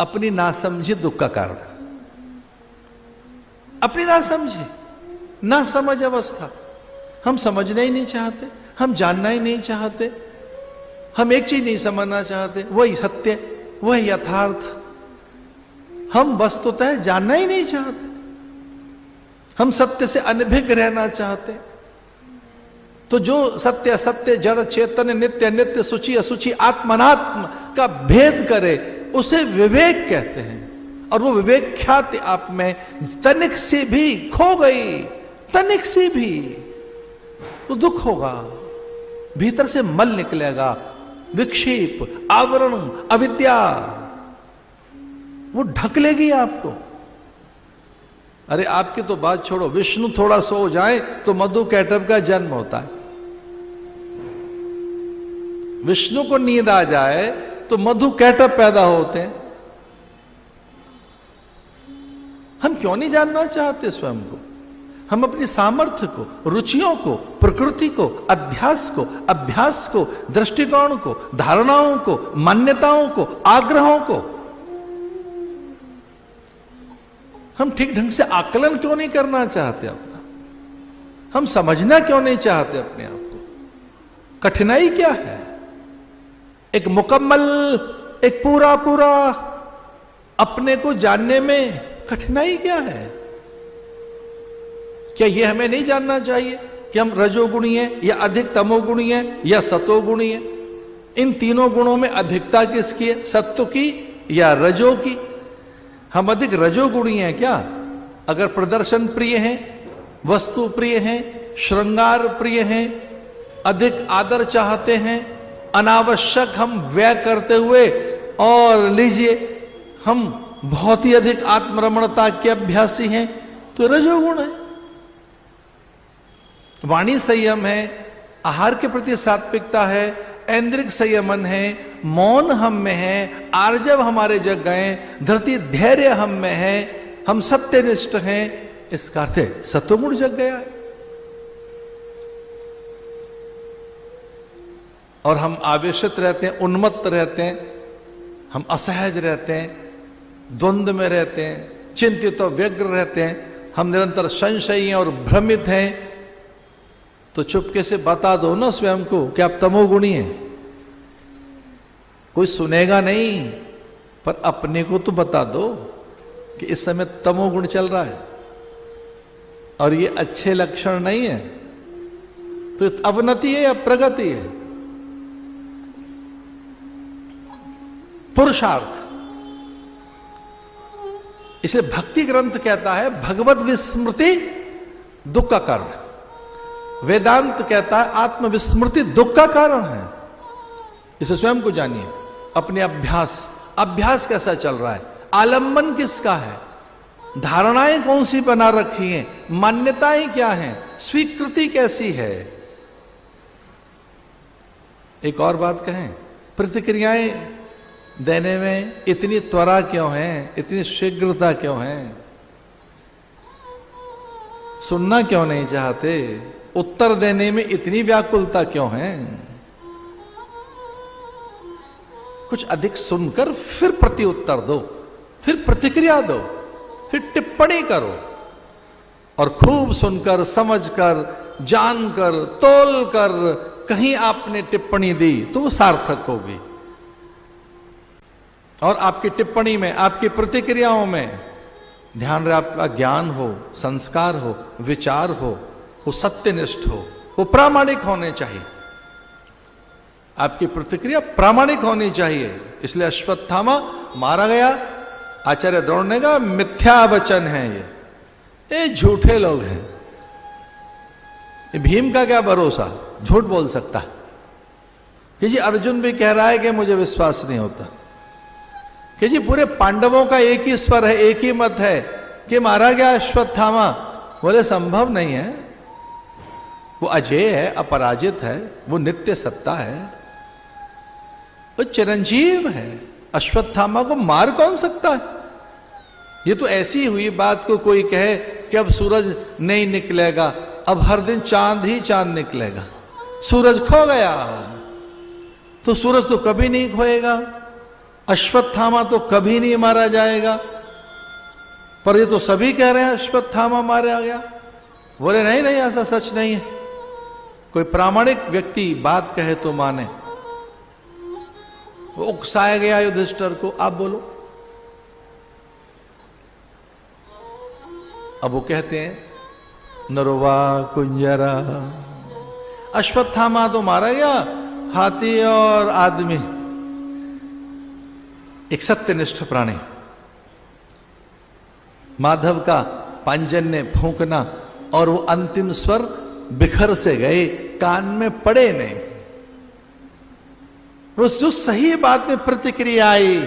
अपनी नासमझी दुख का कारण, अपनी नासमझी, ना समझ अवस्था। हम समझना ही नहीं चाहते, हम जानना ही नहीं चाहते, हम एक चीज नहीं समझना चाहते, वही सत्य, वही यथार्थ। हम वस्तुतः जानना ही नहीं चाहते, हम सत्य से अनभिज्ञ रहना चाहते। तो जो सत्य असत्य, जड़ चेतन, नित्य नित्य, शुचि असुचि, आत्मनात्म का भेद करे उसे विवेक कहते हैं। और वो विवेक ख्याति आप में तनिक सी भी खो गई, तनिक सी भी, तो दुख होगा, भीतर से मल निकलेगा, विक्षेप, आवरण, अविद्या, वो ढक लेगी आपको। अरे आपकी तो बात छोड़ो, विष्णु थोड़ा सो जाए तो मधु कैटभ का जन्म होता है। विष्णु को नींद आ जाए तो मधु कैटभ पैदा होते हैं। हम क्यों नहीं जानना चाहते स्वयं को? हम अपनी सामर्थ्य को, रुचियों को, प्रकृति को, अभ्यास को, दृष्टिकोण को, धारणाओं को, मान्यताओं को, आग्रहों को हम ठीक ढंग से आकलन क्यों नहीं करना चाहते अपना? हम समझना क्यों नहीं चाहते अपने आप को? कठिनाई क्या है? एक मुकम्मल, एक पूरा पूरा अपने को जानने में कठिनाई क्या है? क्या यह हमें नहीं जानना चाहिए कि हम रजोगुणी हैं या अधिक तमोगुणी हैं या सतोगुणी हैं? इन तीनों गुणों में अधिकता किसकी है, सत्व की या रजो की? हम अधिक रजोगुणी हैं क्या? अगर प्रदर्शन प्रिय हैं, वस्तु प्रिय हैं, श्रृंगार प्रिय हैं, अधिक आदर चाहते हैं, अनावश्यक हम व्यय करते हुए, और लीजिए हम बहुत ही अधिक आत्मरमणता के अभ्यासी हैं, तो रजोगुण है। वाणी संयम है, आहार के प्रति सात्विकता है, ऐन्द्रिक संयमन है, मौन हम में है, आर्जव हमारे जग गए, धरती धैर्य हम में है, हम सत्यनिष्ठ हैं, इसका अर्थ है सत्वगुण जग गया है। और हम आवेशित रहते हैं, उन्मत्त रहते हैं, हम असहज रहते हैं, द्वंद्व में रहते हैं, चिंतित और व्यग्र रहते हैं, हम निरंतर संशयी और भ्रमित हैं। तो चुपके से बता दो ना स्वयं को कि आप तमोगुणी हैं। कोई सुनेगा नहीं, पर अपने को तो बता दो कि इस समय तमोगुण चल रहा है और ये अच्छे लक्षण नहीं है। तो अवनति है या प्रगति है? पुरुषार्थ। इसलिए भक्ति ग्रंथ कहता है भगवत विस्मृति दुख का कारण। वेदांत कहता है आत्मविस्मृति दुख का कारण है। इसे स्वयं को जानिए, अपने अभ्यास कैसा चल रहा है, आलंबन किसका है, धारणाएं कौन सी बना रखी हैं, मान्यताएं क्या हैं, स्वीकृति कैसी है। एक और बात कहें, प्रतिक्रियाएं देने में इतनी त्वरा क्यों है, इतनी शीघ्रता क्यों है? सुनना क्यों नहीं चाहते? उत्तर देने में इतनी व्याकुलता क्यों है? कुछ अधिक सुनकर फिर प्रति उत्तर दो, फिर प्रतिक्रिया दो, फिर टिप्पणी करो। और खूब सुनकर, समझकर, जानकर, तोलकर कहीं आपने टिप्पणी दी तो वो सार्थक होगी। और आपकी टिप्पणी में, आपकी प्रतिक्रियाओं में ध्यान रहे आपका ज्ञान हो, संस्कार हो, विचार हो, वो सत्यनिष्ठ हो, वो प्रामाणिक होने चाहिए। आपकी प्रतिक्रिया प्रामाणिक होनी चाहिए। इसलिए अश्वत्थामा मारा गया, आचार्य द्रोण ने कहा मिथ्या वचन है ये झूठे लोग हैं। ये भीम का क्या भरोसा, झूठ बोल सकता है कि जी अर्जुन भी कह रहा है कि मुझे विश्वास नहीं होता, कि जी पूरे पांडवों का एक ही स्वर है, एक ही मत है कि मारा गया अश्वत्थामा। बोले संभव नहीं है, वो अजेय है, अपराजित है, वो नित्य सत्ता है, वो चिरंजीव है, अश्वत्थामा को मार कौन सकता है? ये तो ऐसी हुई बात को कोई कहे कि अब सूरज नहीं निकलेगा, अब हर दिन चांद ही चांद निकलेगा, सूरज खो गया। तो सूरज तो कभी नहीं खोएगा, अश्वत्थामा तो कभी नहीं मारा जाएगा, पर ये तो सभी कह रहे हैं अश्वत्थामा मारा गया। बोले नहीं नहीं, ऐसा सच नहीं है। कोई प्रामाणिक व्यक्ति बात कहे तो माने। वो उकसाया गया युधिष्ठिर को, आप बोलो। अब वो कहते हैं नरोवा कुंजरा, अश्वत्थामा तो मारा गया, हाथी और आदमी, एक सत्यनिष्ठ प्राणी। माधव का पांजन्य फूंकना और वो अंतिम स्वर बिखर से गए, कान में पड़े नहीं। उस जो सही बात में प्रतिक्रिया आई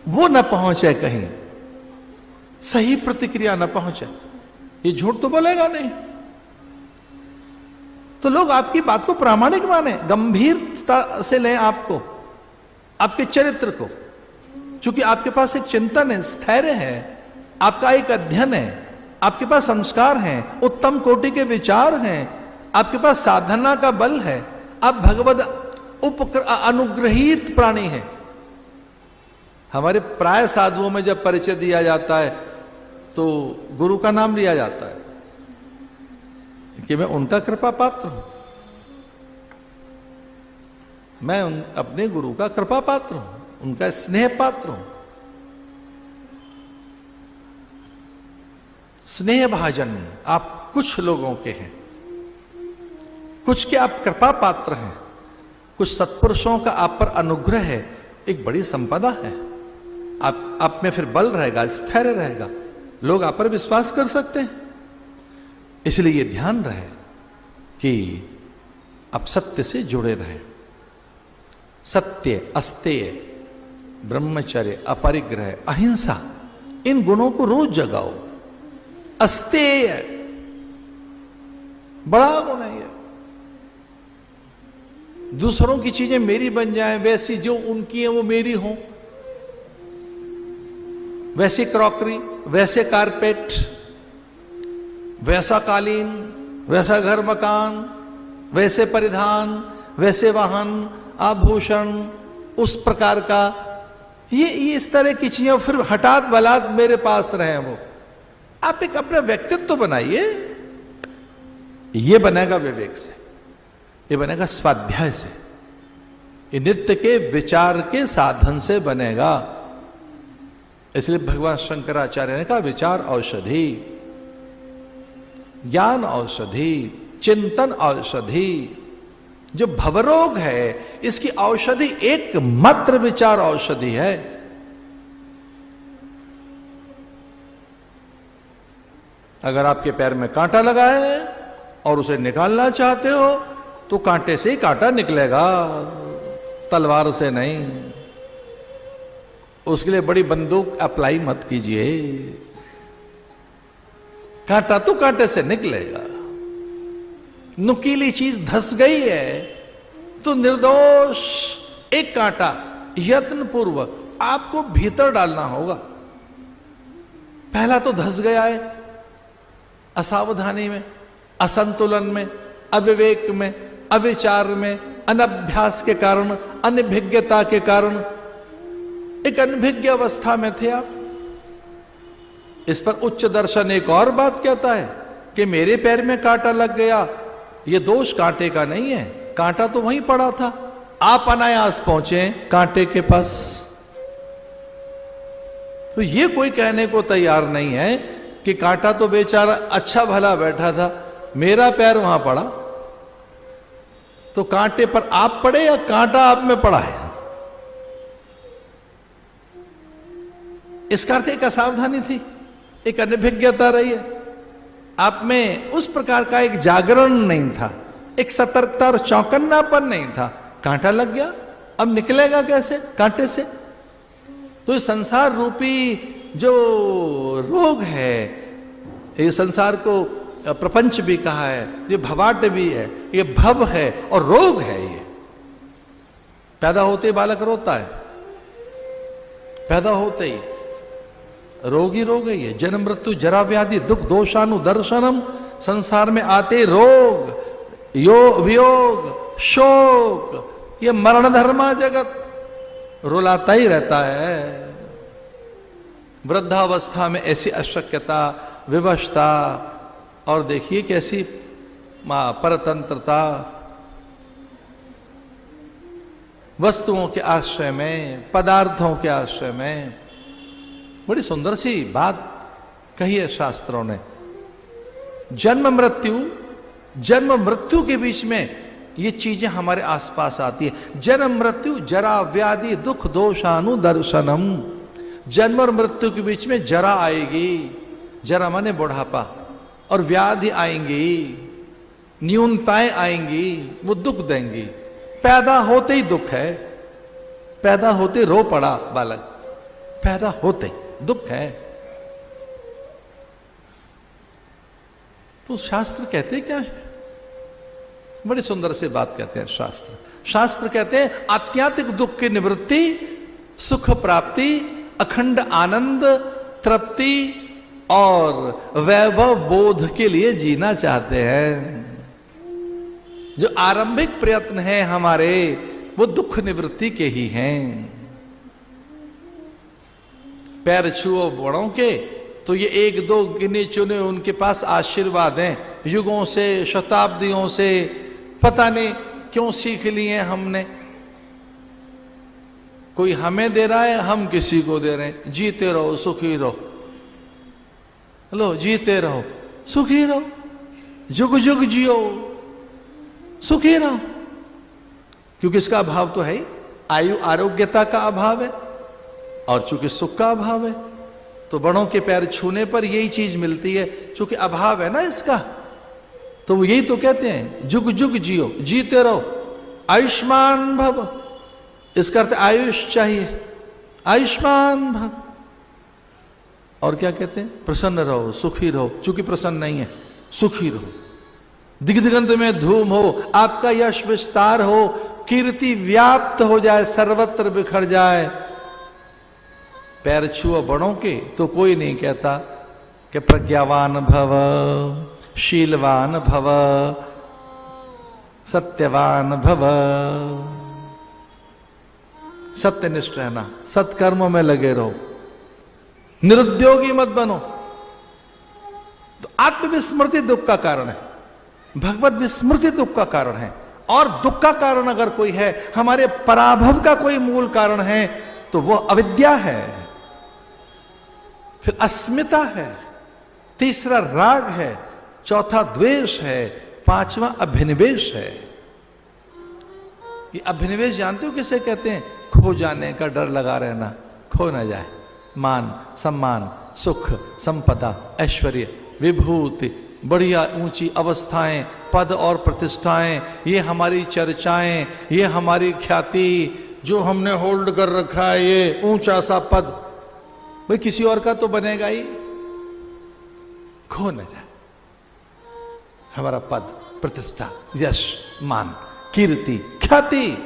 वो न पहुंचे, कहीं सही प्रतिक्रिया न पहुंचे, ये झूठ तो बोलेगा नहीं। तो लोग आपकी बात को प्रामाणिक माने, गंभीरता से लें आपको, आपके चरित्र को। चूंकि आपके पास एक चिंतन है, स्थैर्य है, आपका एक अध्ययन है, आपके पास संस्कार हैं, उत्तम कोटि के विचार हैं, आपके पास साधना का बल है, आप भगवद अनुग्रहित प्राणी हैं। हमारे प्राय साधुओं में जब परिचय दिया जाता है तो गुरु का नाम लिया जाता है कि मैं उनका कृपा पात्र हूं, मैं अपने गुरु का कृपा पात्र हूं, उनका स्नेह पात्र हूं। स्नेह भाजन आप कुछ लोगों के हैं, कुछ के आप कृपा पात्र हैं, कुछ सत्पुरुषों का आप पर अनुग्रह है, एक बड़ी संपदा है। आप में फिर बल रहेगा, स्थैर्य रहेगा, लोग आप पर विश्वास कर सकते हैं। इसलिए ये ध्यान रहे कि आप सत्य से जुड़े रहें। सत्य, अस्तेय, ब्रह्मचर्य, अपरिग्रह, अहिंसा, इन गुणों को रोज जगाओ। अस्तेय बड़ा गुण है ये। दूसरों की चीजें मेरी बन जाएं, वैसी जो उनकी है वो मेरी हो, वैसी क्रॉकरी, वैसे कारपेट, वैसा कालीन, वैसा घर मकान, वैसे परिधान, वैसे वाहन, आभूषण, उस प्रकार का, ये इस तरह की चीजें फिर हठात बलात् मेरे पास रहे वो। आप एक अपना व्यक्तित्व बनाइए। ये बनेगा विवेक से, ये बनेगा स्वाध्याय से, ये नित्य के विचार के साधन से बनेगा। इसलिए भगवान शंकराचार्य ने कहा विचार औषधि, ज्ञान औषधि, चिंतन औषधि। जो भवरोग है इसकी औषधि एकमात्र विचार औषधि है। अगर आपके पैर में कांटा लगा है और उसे निकालना चाहते हो तो कांटे से ही कांटा निकलेगा, तलवार से नहीं। उसके लिए बड़ी बंदूक अप्लाई मत कीजिए, कांटा तो कांटे से निकलेगा। नुकीली चीज धस गई है तो निर्दोष एक कांटा यत्न पूर्वक आपको भीतर डालना होगा। पहला तो धस गया है असावधानी में, असंतुलन में, अविवेक में, अविचार में, अनभ्यास के कारण, अनभिज्ञता के कारण एक अनभिज्ञ अवस्था में थे आप। इस पर उच्च दर्शन एक और बात कहता है कि मेरे पैर में कांटा लग गया, ये दोष कांटे का नहीं है, कांटा तो वहीं पड़ा था, आप अनायास पहुंचे कांटे के पास। तो ये कोई कहने को तैयार नहीं है कि कांटा तो बेचारा अच्छा भला बैठा था, मेरा पैर वहां पड़ा। तो कांटे पर आप पड़े या कांटा आप में पड़ा है? इसका अर्थ एक असावधानी थी, एक अनभिज्ञता रही है। आप में उस प्रकार का एक जागरण नहीं था, एक सतर्कता और चौकन्नापन नहीं था। कांटा लग गया, अब निकलेगा कैसे कांटे से? तो इस संसार रूपी जो रोग है, ये संसार को प्रपंच भी कहा है, ये भवाट भी है, ये भव है और रोग है। ये पैदा होते बालक रोता है, पैदा होते ही रोग ही रोग है। ये जन्म मृत्यु जरा व्याधि दुख दोषानुदर्शनम, संसार में आते रोग, वियोग, शोक, ये मरण धर्मा जगत। रुलाता ही रहता है। वृद्धावस्था में ऐसी अशक्यता, विवशता, और देखिए कैसी परतंत्रता, वस्तुओं के आश्रय में, पदार्थों के आश्रय में। बड़ी सुंदर सी बात कही है शास्त्रों ने। जन्म मृत्यु के बीच में ये चीजें हमारे आसपास आती है। जन्म मृत्यु, जरा व्याधि दुख दोषानुदर्शनम। जन्म और मृत्यु के बीच में जरा आएगी, जरा माने बुढ़ापा, और व्याधि आएंगी, न्यूनताएं आएंगी, वो दुख देंगी। पैदा होते ही दुख है, पैदा होते रो पड़ा बालक, पैदा होते दुख है। तो शास्त्र कहते क्या है? बड़ी सुंदर से बात कहते हैं शास्त्र कहते हैं आत्यात्मिक दुख की निवृत्ति, सुख प्राप्ति, अखंड आनंद, तृप्ति और वैभव बोध के लिए जीना चाहते हैं। जो आरंभिक प्रयत्न है हमारे, वो दुख निवृत्ति के ही हैं। पैर छुओ बड़ों के, तो ये एक दो गिने चुने उनके पास आशीर्वाद हैं। युगों से, शताब्दियों से पता नहीं क्यों सीख लिए हमने। कोई हमें दे रहा है, हम किसी को दे रहे हैं। जीते रहो, सुखी रहो। लो, जीते रहो, सुखी रहो, जुग जुग जियो, सुखी रहो। क्योंकि इसका अभाव तो है ही, आयु आरोग्यता का अभाव है, और चूंकि सुख का अभाव है, तो बड़ों के पैर छूने पर यही चीज मिलती है। चूंकि अभाव है ना इसका, तो वो यही तो कहते हैं जुग जुग जियो, जीते रहो, आयुष्मान भव। इसका अर्थ आयुष चाहिए, आयुष्मान भव। और क्या कहते हैं? प्रसन्न रहो, सुखी रहो। चूंकि प्रसन्न नहीं है, सुखी रहो। दिग्दिगंत में धूम हो, आपका यश विस्तार हो, कीर्ति व्याप्त हो जाए, सर्वत्र बिखर जाए। पैर छुओ बड़ों के, तो कोई नहीं कहता कि प्रज्ञावान भव, शीलवान भव, सत्यवान भव। सत्यनिष्ठ रहना, सत्कर्मों में लगे रहो, निरुद्योगी मत बनो। तो आत्मविस्मृति दुख का कारण है, भगवत विस्मृति दुख का कारण है। और दुख का कारण अगर कोई है, हमारे पराभव का कोई मूल कारण है, तो वो अविद्या है, फिर अस्मिता है, तीसरा राग है, चौथा द्वेष है, पांचवा अभिनिवेश है। ये अभिनिवेश जानते हो किसे कहते हैं? खो जाने का डर लगा रहना, खो ना जाए। मान, सम्मान, सुख, संपदा, ऐश्वर्य, विभूति, बढ़िया ऊंची अवस्थाएं, पद और प्रतिष्ठाएं, ये हमारी चर्चाएं, ये हमारी ख्याति, जो हमने होल्ड कर रखा है, ये ऊंचा सा पद, भाई किसी और का तो बनेगा ही, खो न जाए हमारा पद, प्रतिष्ठा, यश, मान, कीर्ति, ख्याति।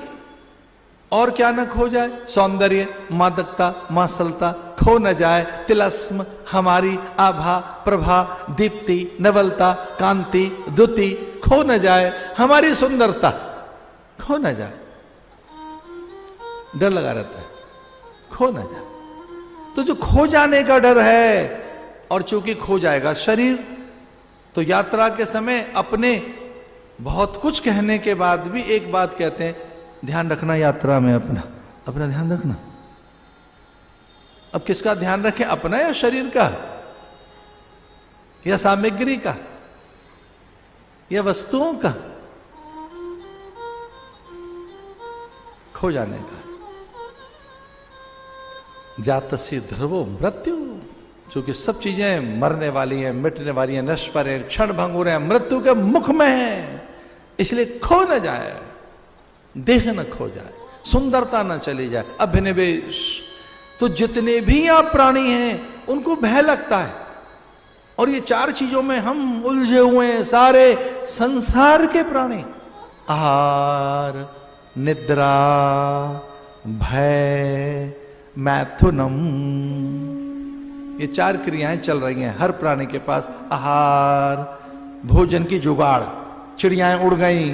और क्या न खो जाए? सौंदर्य, मादकता, मासलता खो न जाए। तिलस्म, हमारी आभा, प्रभा, दीप्ति, नवलता, कांति, द्युति खो न जाए। हमारी सुंदरता खो न जाए, डर लगा रहता है, खो न जाए। तो जो खो जाने का डर है, और चूंकि खो जाएगा शरीर, तो यात्रा के समय अपने बहुत कुछ कहने के बाद भी एक बात कहते हैं, ध्यान रखना यात्रा में, अपना ध्यान रखना। अब किसका ध्यान रखें? अपना या शरीर का, या सामग्री का, या वस्तुओं का? खो जाने का। जातस्य ध्रुवो मृत्यु, क्योंकि सब चीजें मरने वाली हैं, मिटने वाली हैं, नश्वर हैं, क्षण भंगुर हैं, मृत्यु के मुख में हैं। इसलिए खो न जाए, देह न खो जाए, सुंदरता न चली जाए, अभिनिवेश। तो जितने भी आप प्राणी हैं उनको भय लगता है, और ये चार चीजों में हम उलझे हुए हैं सारे संसार के प्राणी। आहार, निद्रा, भय, मैथुनम, ये चार क्रियाएं चल रही हैं हर प्राणी के पास। आहार, भोजन की जुगाड़, चिड़ियाएं उड़ गई,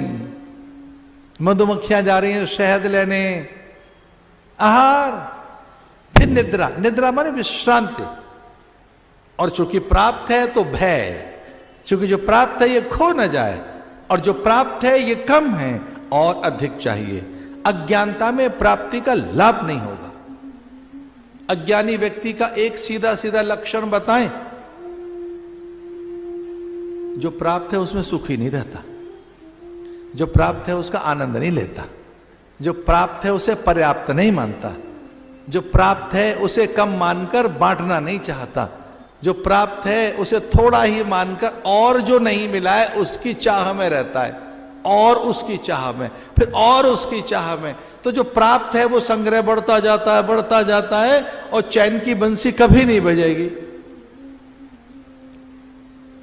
मधुमक्खियां जा रही हैं शहद लेने, आहार, फिर निद्रा। निद्रा माने विश्रांति। और चूंकि प्राप्त है तो भय, चूंकि जो प्राप्त है ये खो न जाए, और जो प्राप्त है ये कम है और अधिक चाहिए। अज्ञानता में प्राप्ति का लाभ नहीं होगा। अज्ञानी व्यक्ति का एक सीधा सीधा लक्षण बताएं, जो प्राप्त है उसमें सुखी नहीं रहता, जो प्राप्त है उसका आनंद नहीं लेता, जो प्राप्त है उसे पर्याप्त नहीं मानता, जो प्राप्त है उसे कम मानकर बांटना नहीं चाहता, जो प्राप्त है उसे थोड़ा ही मानकर और जो नहीं मिला है उसकी चाह में रहता है, और उसकी चाह में, फिर और उसकी चाह में। तो जो प्राप्त है वो संग्रह बढ़ता जाता है और चैन की बंसी कभी नहीं बजेगी,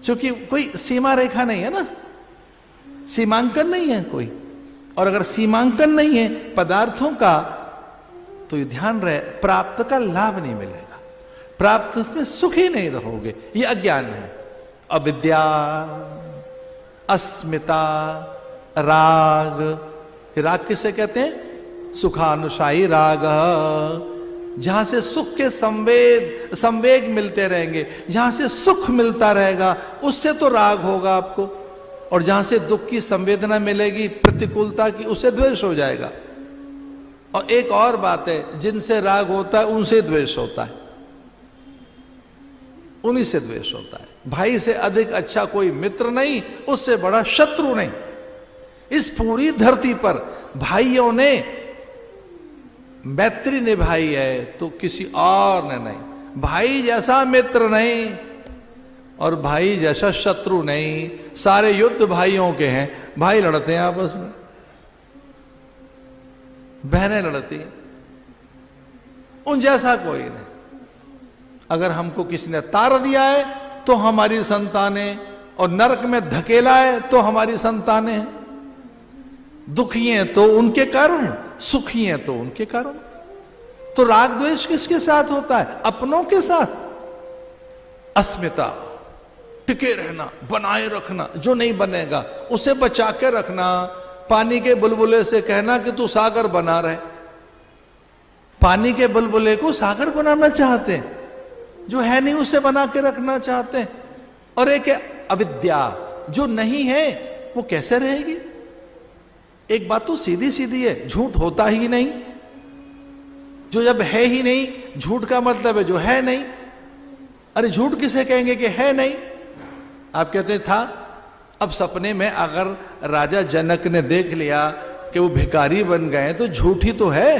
क्योंकि कोई सीमा रेखा नहीं है ना, सीमांकन नहीं है कोई। और अगर सीमांकन नहीं है पदार्थों का, तो ये ध्यान रहे प्राप्त का लाभ नहीं मिलेगा, प्राप्त में सुखी नहीं रहोगे। ये अज्ञान है। अविद्या, अस्मिता, राग। राग किसे कहते हैं? सुखानुसायी राग, जहां से सुख के संवेग मिलते रहेंगे, जहां से सुख मिलता रहेगा उससे तो राग होगा आपको, और जहां से दुख की संवेदना मिलेगी, प्रतिकूलता की, उससे द्वेष हो जाएगा। और एक और बात है, जिनसे राग होता है उनसे द्वेष होता है, उन्हीं से द्वेष होता है। भाई से अधिक अच्छा कोई मित्र नहीं, उससे बड़ा शत्रु नहीं। इस पूरी धरती पर भाइयों ने मैत्री निभाई है तो किसी और ने नहीं। भाई जैसा मित्र नहीं और भाई जैसा शत्रु नहीं। सारे युद्ध भाइयों के हैं, भाई लड़ते हैं आपस में, बहनें लड़ती हैं, उन जैसा कोई नहीं। अगर हमको किसी ने तार दिया है तो हमारी संतानें, और नरक में धकेला है तो हमारी संतानें हैं। दुखी हैं तो उनके कारण, सुखी हैं तो उनके कारण। तो राग द्वेष किसके साथ होता है? अपनों के साथ। अस्मिता, टिके रहना, बनाए रखना, जो नहीं बनेगा उसे बचा के रखना। पानी के बुलबुले से कहना कि तू सागर बना रहे, पानी के बुलबुले को सागर बनाना चाहते हैं, जो है नहीं उसे बना के रखना चाहते हैं। और एक अविद्या, जो नहीं है वो कैसे रहेगी? एक बात तो सीधी सीधी है, झूठ होता ही नहीं। जो जब है ही नहीं, झूठ का मतलब है जो है नहीं। अरे झूठ किसे कहेंगे कि है नहीं? आप कहते था, अब सपने में अगर राजा जनक ने देख लिया कि वो भिखारी बन गए तो झूठ ही तो है।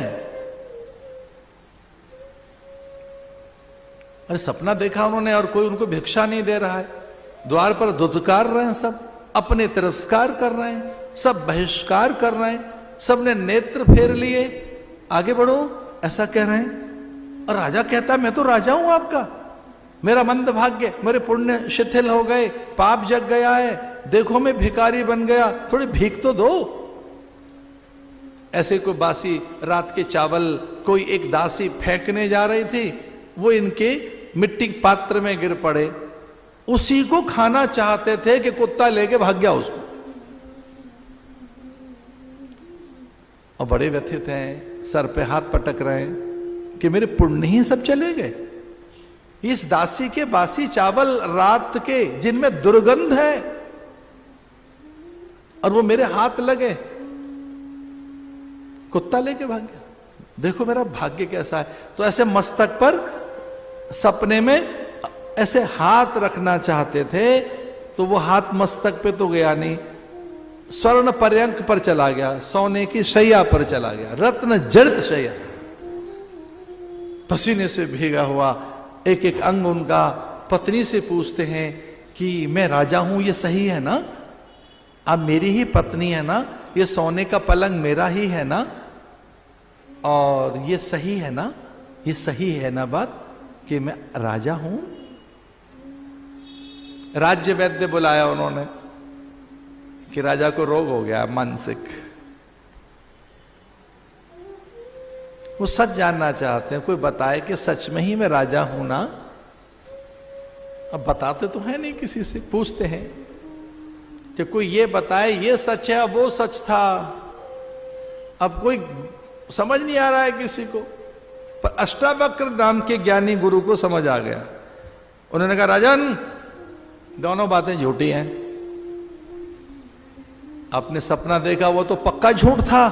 अरे सपना देखा उन्होंने और कोई उनको भिक्षा नहीं दे रहा है, द्वार पर धुतकार रहे हैं, सब अपने तिरस्कार कर रहे हैं, सब बहिष्कार कर रहे हैं, सबने नेत्र फेर लिए, आगे बढ़ो ऐसा कह रहे हैं। और राजा कहता मैं तो राजा हूं आपका, मेरा मंद भाग्य, मेरे पुण्य शिथिल हो गए, पाप जग गया है, देखो मैं भिखारी बन गया, थोड़ी भीख तो दो। ऐसे कोई बासी रात के चावल कोई एक दासी फेंकने जा रही थी, वो इनके मिट्टी के पात्र में गिर पड़े, उसी को खाना चाहते थे कि कुत्ता लेके भाग गया उसको। और बड़े व्यथित हैं, सर पे हाथ पटक रहे हैं कि मेरे पुण्य ही सब चले गए। इस दासी के बासी चावल रात के जिनमें दुर्गंध है और वो मेरे हाथ लगे, कुत्ता लेके भाग गया, देखो मेरा भाग्य कैसा है। तो ऐसे मस्तक पर सपने में ऐसे हाथ रखना चाहते थे, तो वो हाथ मस्तक पे तो गया नहीं, स्वर्ण पर्यंक पर चला गया, सोने की शैया पर चला गया, रत्न जड़ित शैया, पसीने से भीगा हुआ एक एक अंग उनका। पत्नी से पूछते हैं कि मैं राजा हूं, ये सही है ना? आप मेरी ही पत्नी है ना? ये सोने का पलंग मेरा ही है ना? और ये सही है ना? ये सही है ना बात कि मैं राजा हूं? राज्य वैद्य बुलाया उन्होंने कि राजा को रोग हो गया मानसिक, वो सच जानना चाहते हैं, कोई बताए कि सच में ही मैं राजा हूं ना? अब बताते तो है नहीं, किसी से पूछते हैं कि कोई ये बताए ये सच है, अब वो सच था। अब कोई समझ नहीं आ रहा है किसी को। पर अष्टावक्र नाम के ज्ञानी गुरु को समझ आ गया। उन्होंने कहा राजन, दोनों बातें झूठी हैं। आपने सपना देखा वो तो पक्का झूठ था,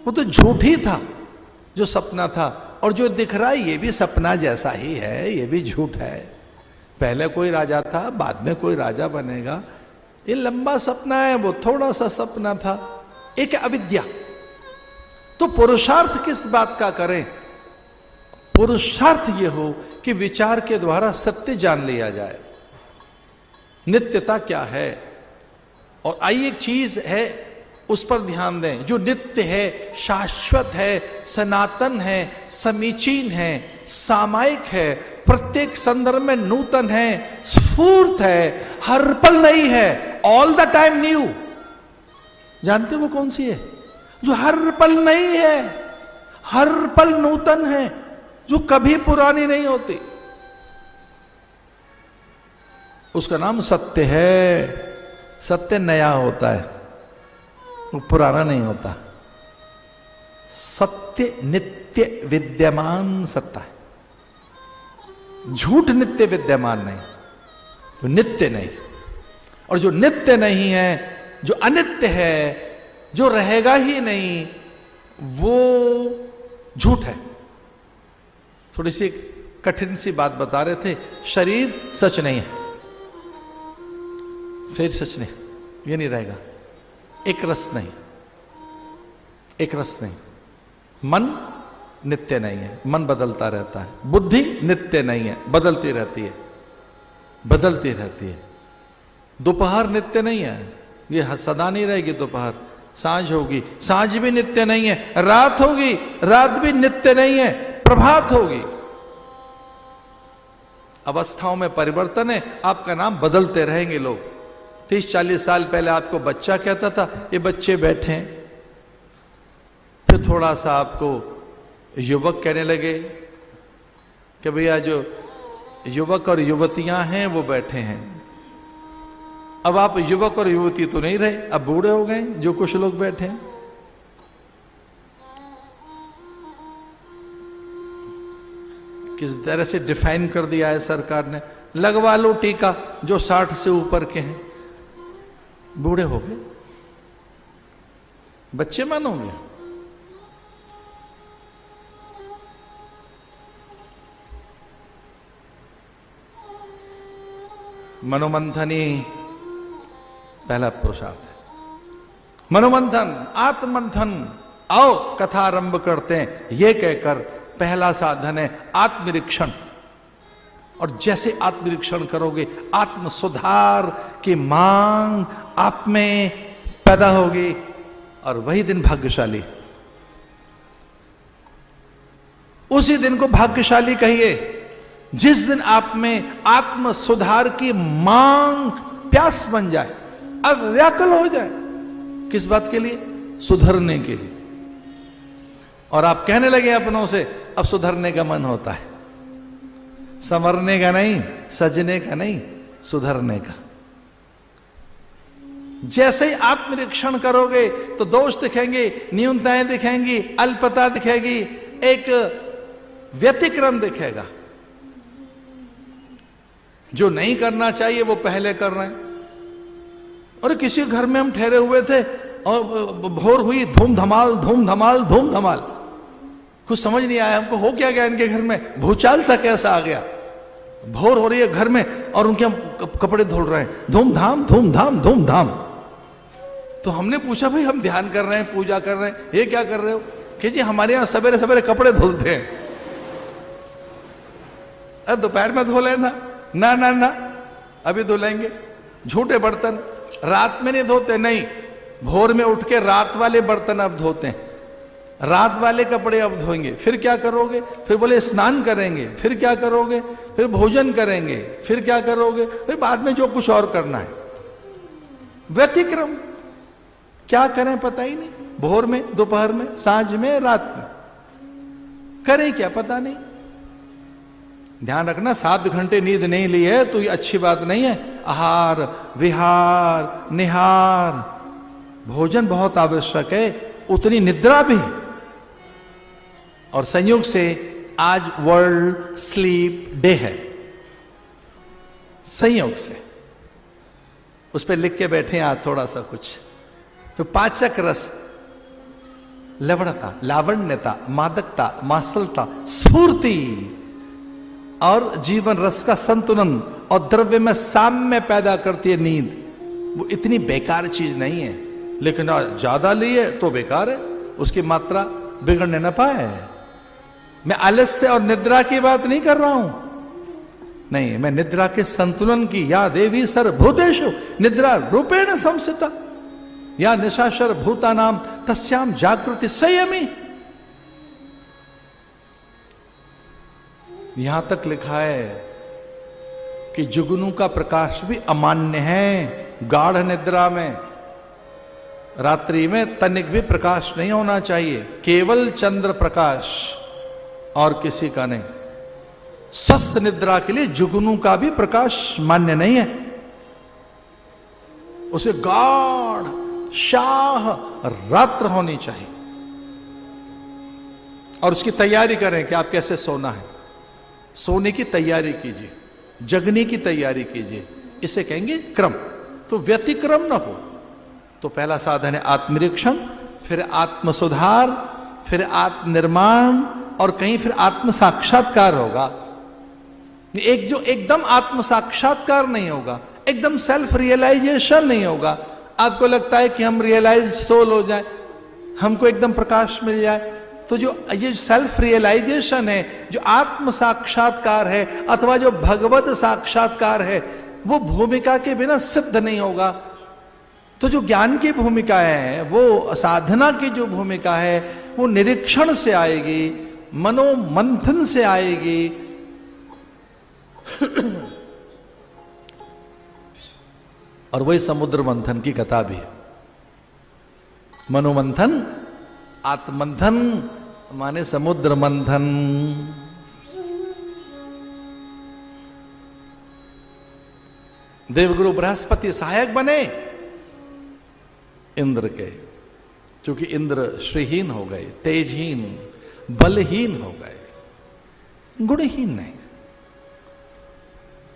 वो तो झूठ ही था जो सपना था, और जो दिख रहा है ये भी सपना जैसा ही है, ये भी झूठ है। पहले कोई राजा था, बाद में कोई राजा बनेगा, ये लंबा सपना है, वो थोड़ा सा सपना था। एक अविद्या। तो पुरुषार्थ किस बात का करें? पुरुषार्थ ये हो कि विचार के द्वारा सत्य जान लिया जाए, नित्यता क्या है। और आइए एक चीज है उस पर ध्यान दें, जो नित्य है, शाश्वत है, सनातन है, समीचीन है, सामायिक है, प्रत्येक संदर्भ में नूतन है, स्फूर्त है, हर पल नई है, ऑल द टाइम न्यू। जानते वो कौन सी है? जो हर पल नई है, हर पल नूतन है, जो कभी पुरानी नहीं होती, उसका नाम सत्य है। सत्य नया होता है, वो पुराना नहीं होता। सत्य नित्य विद्यमान सत्ता है, झूठ नित्य विद्यमान नहीं, वो नित्य नहीं। और जो नित्य नहीं है, जो अनित्य है, जो रहेगा ही नहीं, वो झूठ है। थोड़ी सी कठिन सी बात बता रहे थे, शरीर सच नहीं है, शरीर सच नहीं, ये नहीं रहेगा। एक रस नहीं, एक रस नहीं। मन नित्य नहीं है, मन बदलता रहता है। बुद्धि नित्य नहीं है, बदलती रहती है, बदलती रहती है। दोपहर नित्य नहीं है, ये सदा नहीं रहेगी दोपहर, सांझ होगी, सांझ भी नित्य नहीं है, रात होगी, रात भी नित्य नहीं है, प्रभात होगी। अवस्थाओं में परिवर्तन है, आपका नाम बदलते रहेंगे लोग। 30-40 साल पहले आपको बच्चा कहता था, ये बच्चे बैठे हैं। फिर थोड़ा सा आपको युवक कहने लगे कि भैया जो युवक और युवतियां हैं वो बैठे हैं। अब आप युवक और युवती तो नहीं रहे, अब बूढ़े हो गए जो कुछ लोग बैठे हैं। किस तरह से डिफाइन कर दिया है सरकार ने, लगवा लो टीका जो 60 से ऊपर के हैं। बूढ़े हो गए, बच्चे मानोगे? मनोमंथन ही पहला पुरुषार्थ है। मनोमंथन, आत्ममंथन। आओ कथा आरंभ करते हैं, ये कहकर पहला साधन है आत्मनिरीक्षण। और जैसे आत्मनिरीक्षण करोगे, आत्म सुधार की मांग आप में पैदा होगी, और वही दिन भाग्यशाली। उसी दिन को भाग्यशाली कहिए जिस दिन आप में आत्म सुधार की मांग, प्यास बन जाए, अब व्याकुल हो जाए। किस बात के लिए? सुधरने के लिए। और आप कहने लगे अपनों से, अब सुधरने का मन होता है, संवरने का नहीं, सजने का नहीं, सुधरने का। जैसे ही आत्मनिरीक्षण करोगे तो दोष दिखेंगे, न्यूनताएं दिखेंगी, अल्पता दिखेगी, एक व्यतिक्रम दिखेगा। जो नहीं करना चाहिए वो पहले कर रहे हैं। और किसी घर में हम ठहरे हुए थे और भोर हुई, धूम धमाल धूम धमाल धूम धमाल। कुछ समझ नहीं आया हमको, हो क्या गया इनके घर में, भूचाल सा कैसा आ गया। भोर हो रही है घर में और उनके हम कपड़े धुल रहे हैं, धूमधाम धूमधाम धूमधाम। तो हमने पूछा, भाई हम ध्यान कर रहे हैं, पूजा कर रहे हैं, ये क्या कर रहे हो? कि जी हमारे यहां सवेरे सवेरे कपड़े धुलते हैं। अरे दोपहर में धो लेना। ना ना ना, अभी धुलेंगे। झूठे बर्तन रात में नहीं धोते, नहीं, भोर में उठ के रात वाले बर्तन अब धोते हैं, रात वाले कपड़े अब धोएंगे। फिर क्या करोगे? फिर बोले स्नान करेंगे। फिर क्या करोगे? फिर भोजन करेंगे। फिर क्या करोगे? फिर बाद में जो कुछ और करना है। व्यतिक्रम, क्या करें पता ही नहीं। भोर में, दोपहर में, सांझ में, रात में करें क्या पता नहीं। ध्यान रखना, 7 घंटे नींद नहीं ली है तो ये अच्छी बात नहीं है। आहार विहार निहार, भोजन बहुत आवश्यक है, उतनी निद्रा भी। और संयोग से आज वर्ल्ड स्लीप डे है, संयोग से उस पर लिख के बैठे आज थोड़ा सा कुछ। तो पाचक रस, लवणता, लावण्यता, मादकता, मासलता, स्फूर्ति और जीवन रस का संतुलन और द्रव्य में साम्य पैदा करती है नींद। वो इतनी बेकार चीज नहीं है, लेकिन ज्यादा लिए तो बेकार है, उसकी मात्रा बिगड़ने न पाए। मैं आलस्य और निद्रा की बात नहीं कर रहा हूं, नहीं, मैं निद्रा के संतुलन की, या देवी सर्वभूतेषु निद्रा रूपेण संस्थिता या निशाचर भूतानाम तस्याम जागृति संयमी। यहां तक लिखा है कि जुगनू का प्रकाश भी अमान्य है। गाढ़ निद्रा में, रात्रि में तनिक भी प्रकाश नहीं होना चाहिए, केवल चंद्र प्रकाश और किसी का नहीं। स्वस्थ निद्रा के लिए जुगनू का भी प्रकाश मान्य नहीं है, उसे गाढ़ शाह रात्र होनी चाहिए। और उसकी तैयारी करें कि आप कैसे सोना है, सोने की तैयारी कीजिए, जगने की तैयारी कीजिए, इसे कहेंगे क्रम। तो व्यतिक्रम ना हो। तो पहला साधन है आत्मनिरीक्षण, फिर आत्म सुधार, फिर आत्मनिर्माण और कहीं फिर आत्म साक्षात्कार होगा। एक जो एकदम आत्म साक्षात्कार नहीं होगा, एकदम सेल्फ रियलाइजेशन नहीं होगा। आपको लगता है कि हम रियलाइज्ड सोल हो जाए, हमको एकदम प्रकाश मिल जाए, तो जो ये सेल्फ रियलाइजेशन है, जो आत्म साक्षात्कार है अथवा जो भगवत साक्षात्कार है, वो भूमिका के बिना सिद्ध नहीं होगा। तो जो ज्ञान की भूमिका है, वो साधना की जो भूमिका है, वो निरीक्षण से आएगी, मनोमंथन से आएगी। और वही समुद्र मंथन की कथा भी है। मनोमंथन, आत्मंथन माने समुद्र मंथन। देवगुरु बृहस्पति सहायक बने इंद्र के, क्योंकि इंद्र श्रीहीन हो गए, तेजहीन, बलहीन हो गए, गुणहीन नहीं,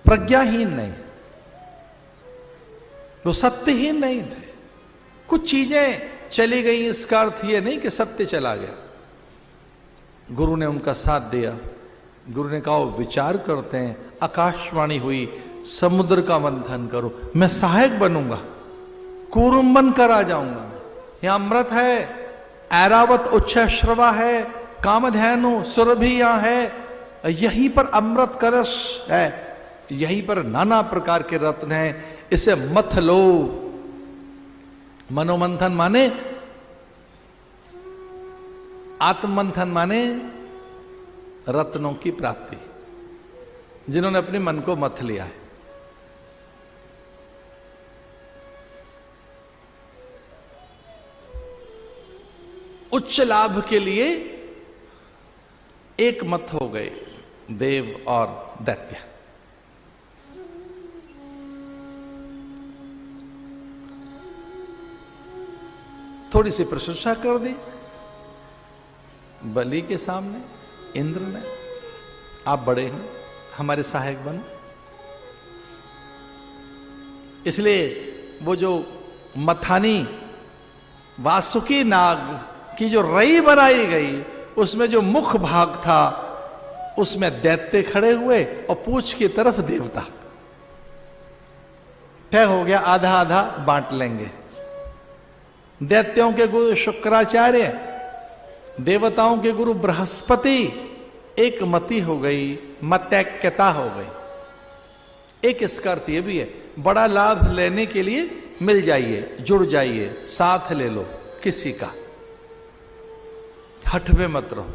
प्रज्ञाहीन नहीं, वो सत्यहीन नहीं थे। कुछ चीजें चली गई, इसका अर्थ यह नहीं कि सत्य चला गया। गुरु ने उनका साथ दिया, गुरु ने कहा विचार करते हैं, आकाशवाणी हुई, समुद्र का मंथन करो, मैं सहायक बनूंगा, कूरुम बनकर आ जाऊंगा। यहां अमृत है, ऐरावत उच्छश्रवा है, कामधेनु सुरभि यहां है, यहीं पर अमृत कलश है, यहीं पर नाना प्रकार के रत्न हैं, इसे मथ लो। मनोमंथन माने, आत्ममंथन माने रत्नों की प्राप्ति, जिन्होंने अपने मन को मथ लिया है। उच्च लाभ के लिए एक मत हो गए देव और दैत्य। थोड़ी सी प्रशंसा कर दी बलि के सामने इंद्र ने, आप बड़े हैं, हमारे सहायक बनो। इसलिए वो जो मथानी वासुकी नाग की जो रई बनाई गई, उसमें जो मुख भाग था उसमें दैत्य खड़े हुए और पूंछ की तरफ देवता। तय हो गया, आधा आधा बांट लेंगे। दैत्यों के गुरु शुक्राचार्य, देवताओं के गुरु बृहस्पति, एक मति हो गई, मतैक्यता हो गई। एक इसका अर्थ यह भी है, बड़ा लाभ लेने के लिए मिल जाइए, जुड़ जाइए, साथ ले लो किसी का, हठ में मत रहो।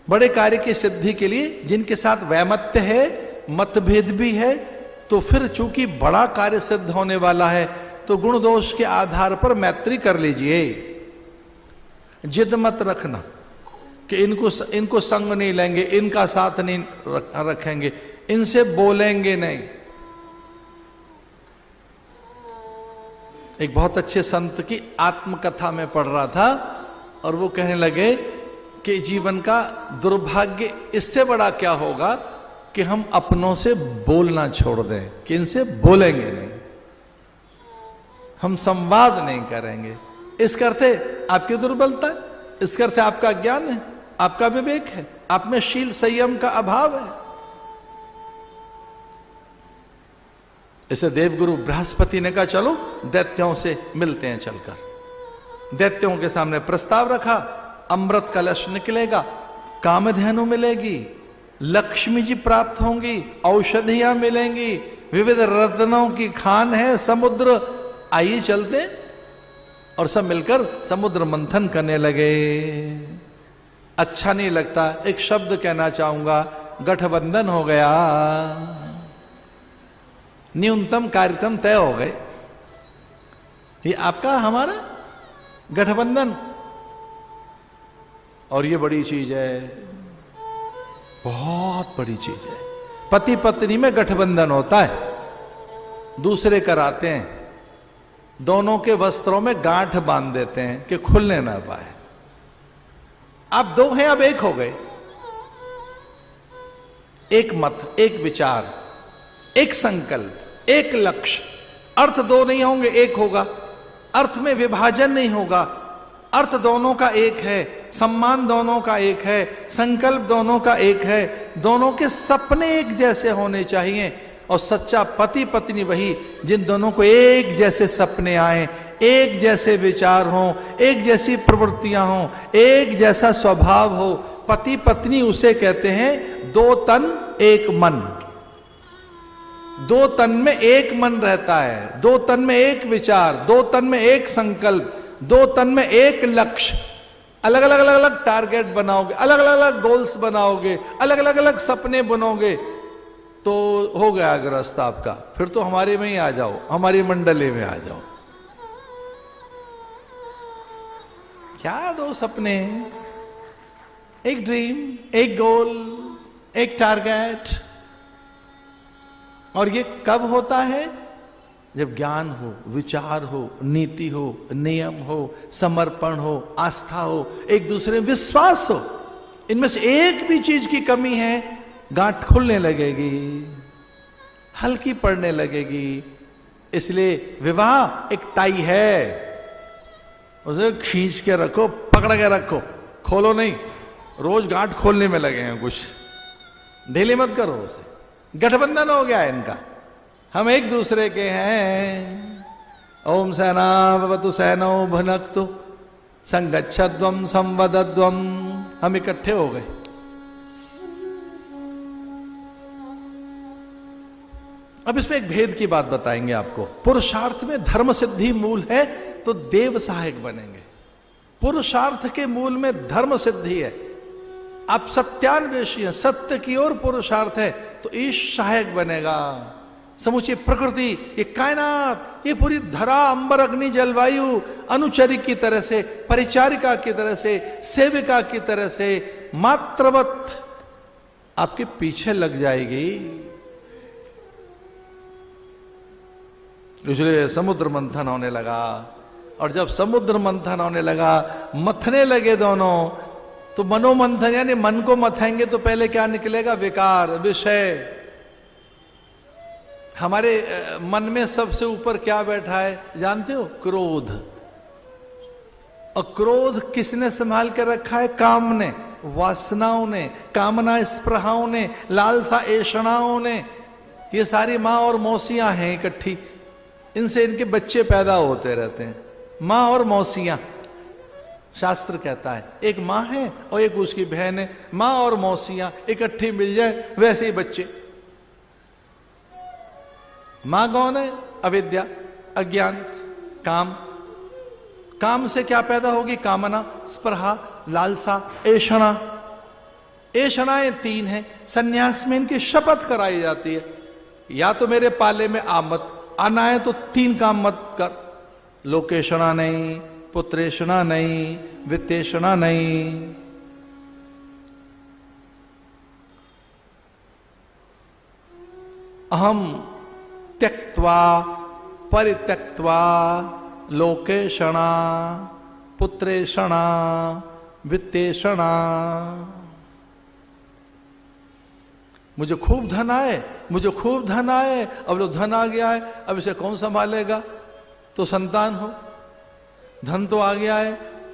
बड़े कार्य की सिद्धि के लिए जिनके साथ वैमत्य है, मतभेद भी है, तो फिर चूंकि बड़ा कार्य सिद्ध होने वाला है, तो गुण दोष के आधार पर मैत्री कर लीजिए। जिद मत रखना कि इनको संग नहीं लेंगे, इनका साथ नहीं रखेंगे, इनसे बोलेंगे नहीं। एक बहुत अच्छे संत की आत्मकथा में पढ़ रहा था और वो कहने लगे कि जीवन का दुर्भाग्य इससे बड़ा क्या होगा कि हम अपनों से बोलना छोड़ दें, कि इनसे बोलेंगे नहीं, हम संवाद नहीं करेंगे। इसका अर्थ है आपकी दुर्बलता है, इसका अर्थ है आपका ज्ञान है, आपका विवेक है, आप में शील संयम का अभाव है। इसे देवगुरु बृहस्पति ने कहा चलो दैत्यों से मिलते हैं चलकर। दैत्यों के सामने प्रस्ताव रखा, अमृत कलश निकलेगा, कामधेनु मिलेगी, लक्ष्मी जी प्राप्त होंगी, औषधियां मिलेंगी, विविध रत्नों की खान है, समुद्र, आइए चलते। और सब मिलकर समुद्र मंथन करने लगे। अच्छा नहीं लगता, एक शब्द कहना चाहूंगा, गठबंधन हो गया, न्यूनतम कार्यक्रम तय हो गए। ये आपका हमारा गठबंधन, और ये बड़ी चीज है, बहुत बड़ी चीज है। पति पत्नी में गठबंधन होता है, दूसरे कराते हैं, दोनों के वस्त्रों में गांठ बांध देते हैं कि खुलने ना पाए। आप दो हैं, अब एक हो गए, एक मत, एक विचार, एक संकल्प, एक लक्ष्य। अर्थ दो नहीं होंगे, एक होगा। अर्थ में विभाजन नहीं होगा, अर्थ दोनों का एक है, सम्मान दोनों का एक है, संकल्प दोनों का एक है, दोनों के सपने एक जैसे होने चाहिए। और सच्चा पति पत्नी वही जिन दोनों को एक जैसे सपने आए, एक जैसे विचार हों, एक जैसी प्रवृत्तियां हों, एक जैसा स्वभाव हो। पति पत्नी उसे कहते हैं दो तन एक मन। दो तन में एक मन रहता है, दो तन में एक विचार, दो तन में एक संकल्प, दो तन में एक लक्ष्य। अलग अलग अलग अलग टारगेट बनाओगे, अलग अलग अलग गोल्स बनाओगे, अलग अलग अलग सपने बनोगे, तो हो गया ग्रस्त आपका। फिर तो हमारे में ही आ जाओ, हमारी मंडली में आ जाओ। क्या दो सपने, एक ड्रीम, एक गोल, एक टारगेट। और ये कब होता है? जब ज्ञान हो, विचार हो, नीति हो, नियम हो, समर्पण हो, आस्था हो, एक दूसरे में विश्वास हो। इनमें से एक भी चीज की कमी है, गांठ खुलने लगेगी, हल्की पड़ने लगेगी। इसलिए विवाह एक टाई है, उसे खींच के रखो, पकड़ के रखो, खोलो नहीं। रोज गांठ खोलने में लगे हैं, कुछ ढीली मत करो उसे। गठबंधन हो गया है इनका, हम एक दूसरे के हैं। ओम सेना भवतु सेनो भुनक्तु संगच्छध्वम संवदध्वम। हम इकट्ठे हो गए। अब इसमें एक भेद की बात बताएंगे आपको। पुरुषार्थ में धर्म सिद्धि मूल है तो देव सहायक बनेंगे। पुरुषार्थ के मूल में धर्म सिद्धि है। आप सत्यान्वेषी हैं, सत्य की ओर पुरुषार्थ है तो ईश सहायक बनेगा। समूची प्रकृति, ये कायनात, ये पूरी धरा, अंबर, अग्नि, जलवायु अनुचरी की तरह से, परिचारिका की तरह से, सेविका की तरह से मात्रवत आपके पीछे लग जाएगी। इसलिए समुद्र मंथन होने लगा। और जब समुद्र मंथन होने लगा, मथने लगे दोनों, तो मनोमंथन यानी मन को मथेंगे तो पहले क्या निकलेगा? विकार, विषय। हमारे मन में सबसे ऊपर क्या बैठा है जानते हो? क्रोध। और क्रोध किसने संभाल कर रखा है? काम ने, वासनाओं ने, कामना स्पृहाओं ने, लालसा ऐषणाओं ने। ये सारी माँ और मौसियां हैं इकट्ठी, इनसे इनके बच्चे पैदा होते रहते हैं। माँ और मौसियां, शास्त्र कहता है एक माँ है और एक उसकी बहन है, माँ और मौसियां इकट्ठी मिल जाए वैसे ही बच्चे। माँ कौन है? अविद्या, अज्ञान, काम। काम से क्या पैदा होगी? कामना, स्पृहा, लालसा, ऐषणा। ऐषणाएं तीन हैं। सन्यास में इनकी शपथ कराई जाती है, या तो मेरे पाले में आ मत, आना है तो तीन काम मत कर। लोकेशणा नहीं, पुत्रेशणा नहीं, वित्तेषणा नहीं। अहम त्यक्त्वा परित्यक्त्वा लोकेशणा पुत्रेशणा वित्तेषणा। मुझे खूब धन आए, मुझे खूब धन आए, अब लो धन आ गया है, अब इसे कौन संभालेगा? तो संतान हो। धन तो आ गया है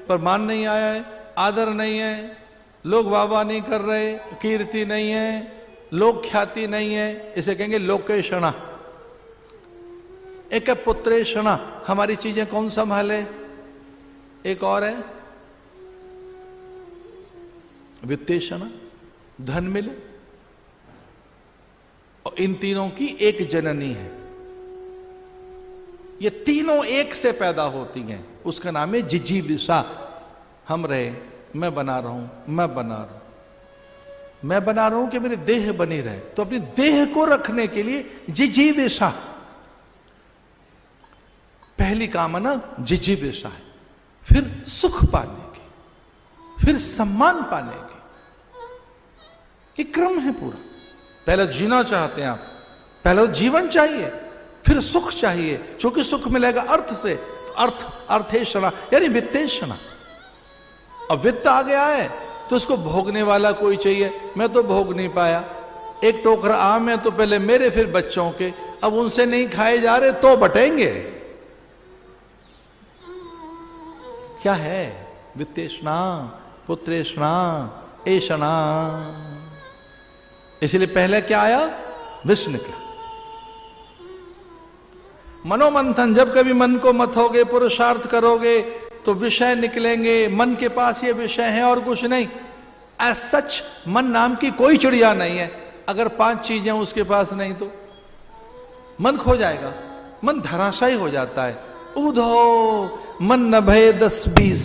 पर मान नहीं आया है, आदर नहीं है, लोग वाह नहीं कर रहे, कीर्ति नहीं है, लोक ख्याति नहीं है, इसे कहेंगे लोकेशणा। एक है पुत्रेषणा, हमारी चीजें कौन संभाले? एक और है वित्तेषणा, धन मिले। और इन तीनों की एक जननी है, ये तीनों एक से पैदा होती हैं, उसका नाम है जिजीविषा। हम रहे, मैं बना रहा हूं, मैं बना रहा हूं, मैं बना रहा हूं कि मेरी देह बनी रहे, तो अपनी देह को रखने के लिए जिजीविषा, पहली कामना जिजीविषा है, फिर सुख पाने की, फिर सम्मान पाने की, ये क्रम है पूरा। पहले जीना चाहते हैं आप, पहले जीवन चाहिए, फिर सुख चाहिए, क्योंकि सुख मिलेगा अर्थ से, तो अर्थेषणा यानी वित्तेषणा। अब वित्त आ गया है तो उसको भोगने वाला कोई चाहिए। मैं तो भोग नहीं पाया, एक टोकरा आम है तो पहले मेरे फिर बच्चों के, अब उनसे नहीं खाए जा रहे तो बटेंगे। क्या है? वित्तेषणा, पुत्रेषणा, एषणा। इसलिए पहले क्या आया? विष निकला। मनोमंथन, जब कभी मन को मथोगे, पुरुषार्थ करोगे तो विषय निकलेंगे। मन के पास ये विषय है और कुछ नहीं। एज सच मन नाम की कोई चिड़िया नहीं है। अगर 5 चीजें उसके पास नहीं तो मन खो जाएगा, मन धराशायी हो जाता है। उधो मन न भय 10-20,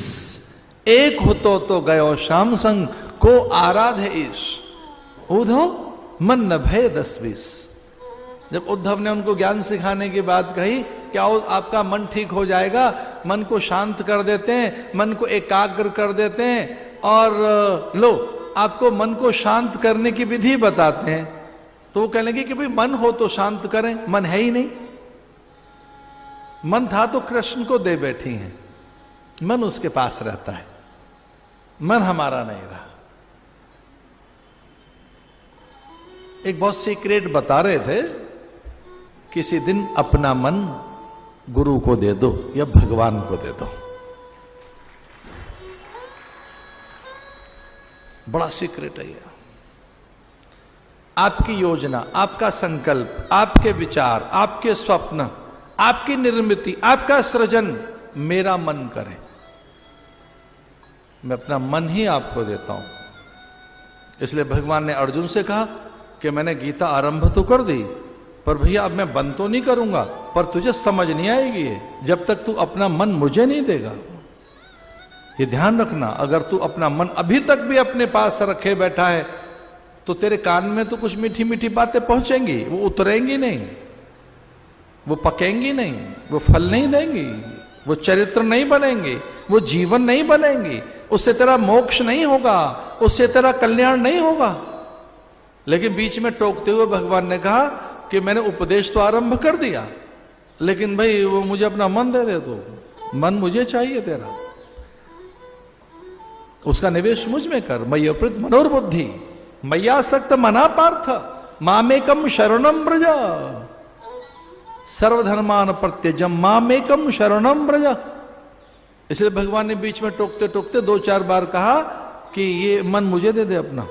एक होतो तो गयो श्याम संग, को आराध ईश। उधो मन न भय 10-20। जब उद्धव ने उनको ज्ञान सिखाने की बात कही, क्या आपका मन ठीक हो जाएगा, मन को शांत कर देते हैं, मन को एकाग्र कर देते हैं, और लो आपको मन को शांत करने की विधि बताते हैं। तो वो कह लेंगे कि भाई मन हो तो शांत करें, मन है ही नहीं। मन था तो कृष्ण को दे बैठी हैं, मन उसके पास रहता है, मन हमारा नहीं रहा। एक बहुत सीक्रेट बता रहे थे, किसी दिन अपना मन गुरु को दे दो या भगवान को दे दो। बड़ा सीक्रेट है ये। आपकी योजना, आपका संकल्प, आपके विचार, आपके स्वप्न, आपकी निर्मिति, आपका सृजन मेरा मन करे, मैं अपना मन ही आपको देता हूं। इसलिए भगवान ने अर्जुन से कहा कि मैंने गीता आरंभ तो कर दी, पर भैया अब मैं बंद तो नहीं करूंगा, पर तुझे समझ नहीं आएगी ये जब तक तू अपना मन मुझे नहीं देगा। ये ध्यान रखना, अगर तू अपना मन अभी तक भी अपने पास रखे बैठा है तो तेरे कान में तो कुछ मीठी मीठी बातें पहुंचेंगी, वो उतरेंगी नहीं, वो पकेंगी नहीं, वो फल नहीं देंगी, वो चरित्र नहीं बनेंगे, वो जीवन नहीं बनेंगी, उससे तेरा मोक्ष नहीं होगा, उससे तेरा कल्याण नहीं होगा। लेकिन बीच में टोकते हुए भगवान ने कहा कि मैंने उपदेश तो आरंभ कर दिया, लेकिन भाई वो मुझे अपना मन दे दो, मन मुझे चाहिए तेरा, उसका निवेश मुझ में कर। मय्यप्रत मनोर्बुद्धि मय्यासक्त मना पार्थ मामेकम शरणम ब्रज, सर्वधर्मान प्रत्यजम मामेकम शरणम ब्रज। इसलिए भगवान ने बीच में टोकते टोकते 2-4 बार कहा कि ये मन मुझे दे दे अपना,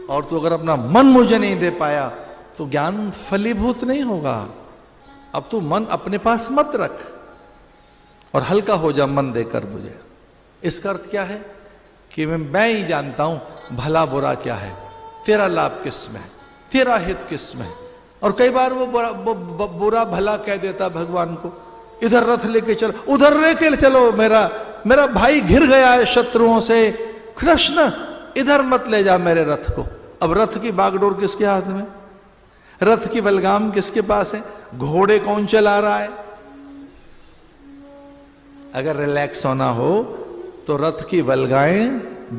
और तू अगर अपना मन मुझे नहीं दे पाया तो ज्ञान फलीभूत नहीं होगा। अब तू मन अपने पास मत रख और हल्का हो जा मन देकर मुझे। इसका अर्थ क्या है कि मैं ही जानता हूं भला बुरा क्या है, तेरा लाभ किस में है, तेरा हित किस में है। और कई बार वो बुरा भला कह देता भगवान को, इधर रथ लेके चलो, उधर लेके चलो, मेरा भाई घिर गया है शत्रुओं से, कृष्ण इधर मत ले जा मेरे रथ को। अब रथ की बागडोर किसके हाथ में, रथ की बलगाम किसके पास है, घोड़े कौन चला रहा है। अगर रिलैक्स होना हो तो रथ की बलगाएं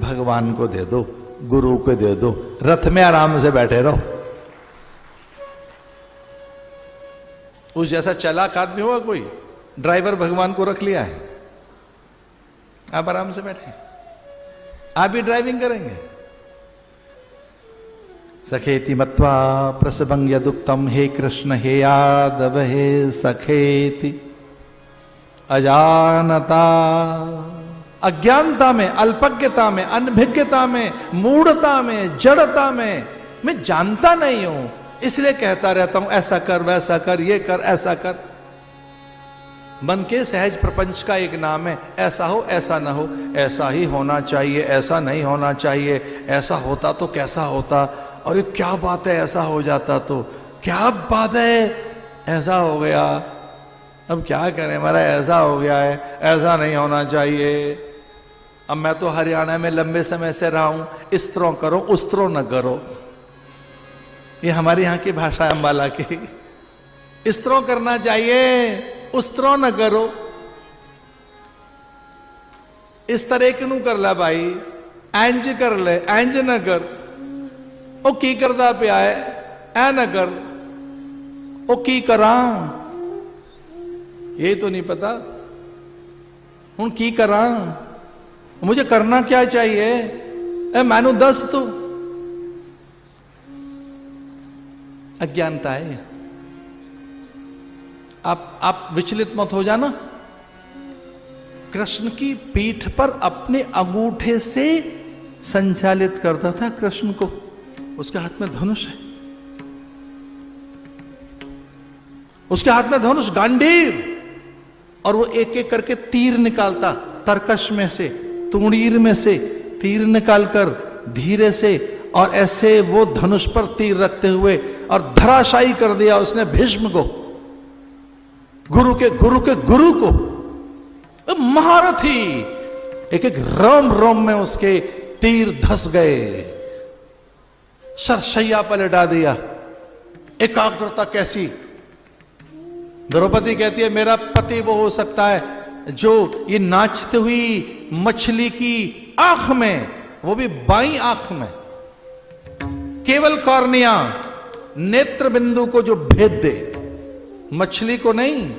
भगवान को दे दो, गुरु को दे दो, रथ में आराम से बैठे रहो। उस जैसा चालाक आदमी होगा कोई, ड्राइवर भगवान को रख लिया है, आप आराम से बैठे, आप भी ड्राइविंग करेंगे। सखेति मत्वा प्रसभं यदुक्तम, हे कृष्ण हे यादव हे सखेति अजानता, अज्ञानता में, अल्पज्ञता में, अनभिज्ञता में, मूढ़ता में, जड़ता में मैं जानता नहीं हूं, इसलिए कहता रहता हूं ऐसा कर वैसा कर, ये कर ऐसा कर। मन के सहज प्रपंच का एक नाम है, ऐसा हो ऐसा ना हो, ऐसा ही होना चाहिए, ऐसा नहीं होना चाहिए, ऐसा होता तो कैसा होता, और ये क्या बात है ऐसा हो जाता तो, क्या बात है ऐसा हो गया, अब क्या करें हमारा ऐसा हो गया है, ऐसा नहीं होना चाहिए। अब मैं तो हरियाणा में लंबे समय से रहा हूं, इस तरह करो उस तरह न करो, ये हमारे यहाँ की भाषा है अम्बाला की। इस तरह करना चाहिए उस तरह न करो, इस तरह के नू कर ला भाई, एंज कर ले एंज न कर, ओ की करदा पिया है ऐ न कर, ओ की करा ये तो नहीं पता, हूं की करा, मुझे करना क्या चाहिए, ए मैनू दस तू। अज्ञानता है। आप विचलित मत हो जाना। कृष्ण की पीठ पर अपने अंगूठे से संचालित करता था कृष्ण को, उसके हाथ में धनुष है, उसके हाथ में धनुष गांडीव, और वो एक एक करके तीर निकालता, तरकश में से, तुणीर में से तीर निकालकर धीरे से, और ऐसे वो धनुष पर तीर रखते हुए और धराशायी कर दिया उसने भीष्म को, गुरु के गुरु को। महारथी, एक एक रोम रोम में उसके तीर धस गए, सरशैया पर लटा दिया। एकाग्रता कैसी! द्रौपदी कहती है मेरा पति वो हो सकता है जो ये नाचते हुई मछली की आंख में, वो भी बाईं आंख में, केवल कॉर्निया नेत्र बिंदु को जो भेद दे, मछली को नहीं,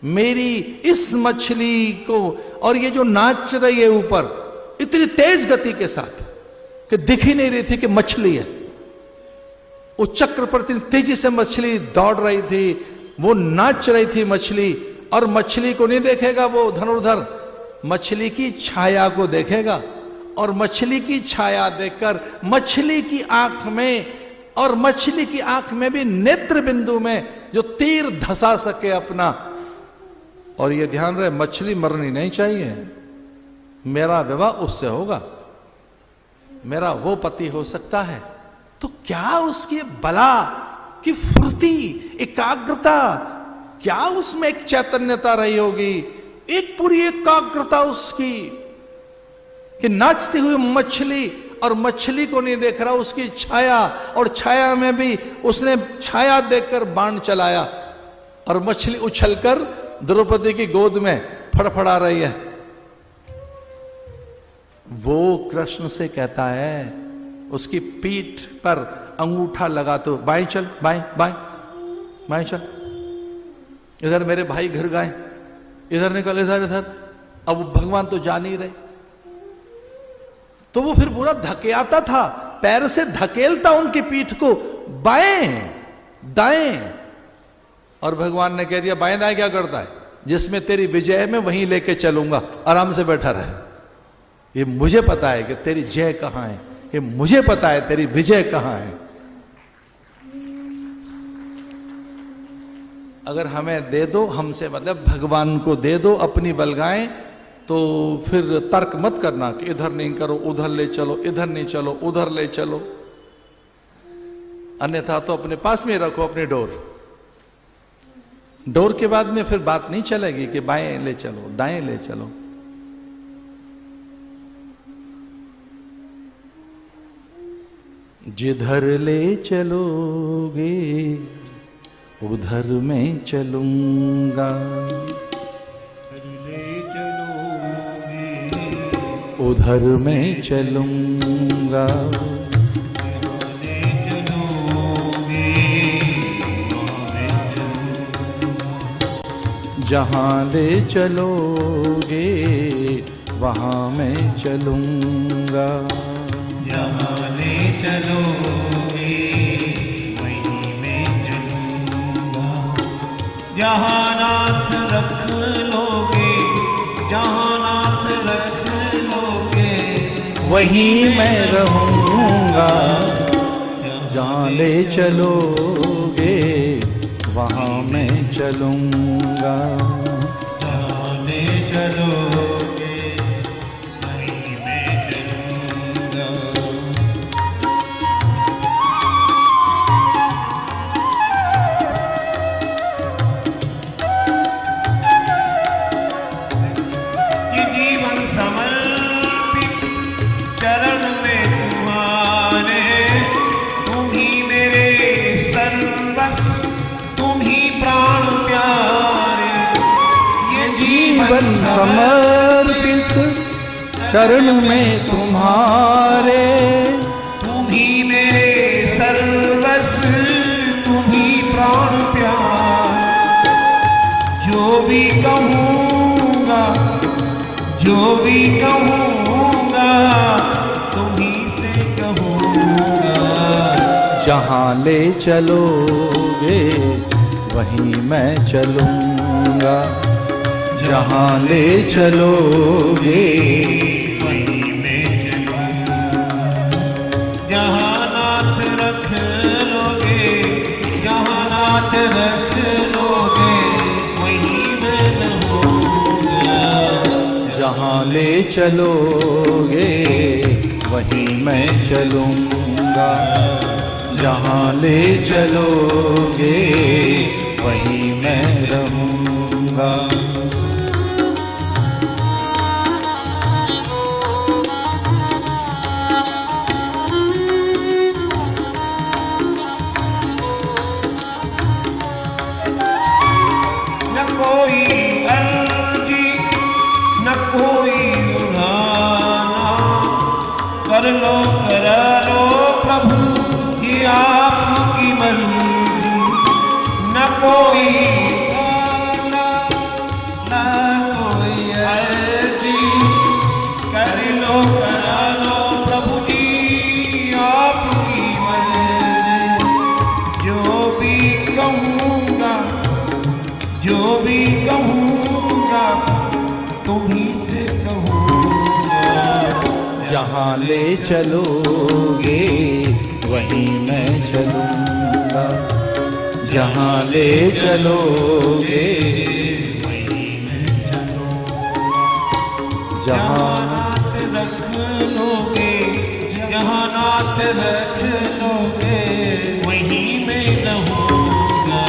मेरी इस मछली को। और ये जो नाच रही है ऊपर इतनी तेज गति के साथ कि दिख ही नहीं रही थी कि मछली है, उस चक्र पर इतनी तेजी से मछली दौड़ रही थी, वो नाच रही थी मछली, और मछली को नहीं देखेगा वो धनुर्धर, मछली की छाया को देखेगा, और मछली की छाया देखकर मछली की आंख में, और मछली की आंख में भी नेत्र बिंदु में जो तीर धसा सके अपना। और ये ध्यान रहे मछली मरनी नहीं चाहिए, मेरा विवाह उससे होगा, मेरा वो पति हो सकता है। तो क्या उसकी बला की फुर्ती, एकाग्रता, क्या उसमें एक चैतन्यता रही होगी, एक पूरी एकाग्रता उसकी, कि नाचती हुई मछली, और मछली को नहीं देख रहा उसकी छाया, और छाया में भी उसने छाया देखकर बाण चलाया, और मछली उछलकर द्रौपदी की गोद में फड़फड़ा रही है। वो कृष्ण से कहता है, उसकी पीठ पर अंगूठा लगा तो बाएं चल, बाएं बाएं बाएं चल, इधर मेरे भाई घर गए, इधर निकल, इधर इधर। अब भगवान तो जा नहीं रहे, तो वो फिर पूरा धकेलता था, पैर से धकेलता उनकी पीठ को बाएं दाएं। और भगवान ने कह दिया बाएं दाएं क्या करता है, जिसमें तेरी विजय है मैं वहीं लेके चलूंगा, आराम से बैठा रहे। ये मुझे पता है कि तेरी जय कहां है, ये मुझे पता है तेरी विजय कहां है। अगर हमें दे दो, हमसे मतलब भगवान को दे दो अपनी बलगाएं, तो फिर तर्क मत करना कि इधर नहीं करो, उधर ले चलो, इधर नहीं चलो, उधर ले चलो। अन्यथा तो अपने पास में रखो अपनी डोर। डोर के बाद में फिर बात नहीं चलेगी कि बाएं ले चलो, दाएं ले चलो। जिधर ले चलोगे उधर मैं चलूंगा, उधर मैं चलूंगा, जहां ले चलोगे वहाँ मैं चलूँगा। जहाँ ले चलोगे वहीं मैं चलूँगा। जहाँ नाथ रख लोगे, जहाँ नाथ रख लोगे वहीं मैं रहूँगा। जहाँ ले चलोगे वहाँ मैं चलूँगा। जहाँ ले चलोगे वहीं मैं चलूँगा। ये जीवन समर्पित चरण में तुम्हारे, तुम ही मेरे सर्वस्व, तुम ही प्राण प्यारे। ये जीवन समर्पित चरण में तुम्हारे, तुम ही मेरे सर्वस्व, तुम ही प्राण प्यार। जो भी कहूँगा, जो भी कहूँगा तुम्ही से कहूँगा। जहाँ ले चलोगे वहीं मैं चलूँगा। जहाँ ले चलोगे वहीं मैं चलूँगा। जहाँ नाथ रख लोगे, जहाँ नाथ रख लोगे वहीं मैं रहूँगा। जहाँ ले चलोगे वहीं मैं चलूँगा। जहाँ ले चलोगे वहीं मैं रहूँगा। न कोई अर्जी, न कोई उड़ाना, कर लो करा लो प्रभु ये आपकी मर्जी। न कोई गाना, न कोई अर्जी, कर लो करा लो प्रभु जी आपकी मर्जी। जो भी कहूँगा, जो भी कहूँगा तुम्ही से कहूँगा। जहाँ ले चलोगे वहीं मैं चलूँगा। जहाँ ले चलोगे वहीं मैं चलूँगा। जहाँ नाथ रख लोगे, जहाँ नाथ रख लोगे वहीं मैं रहूँगा।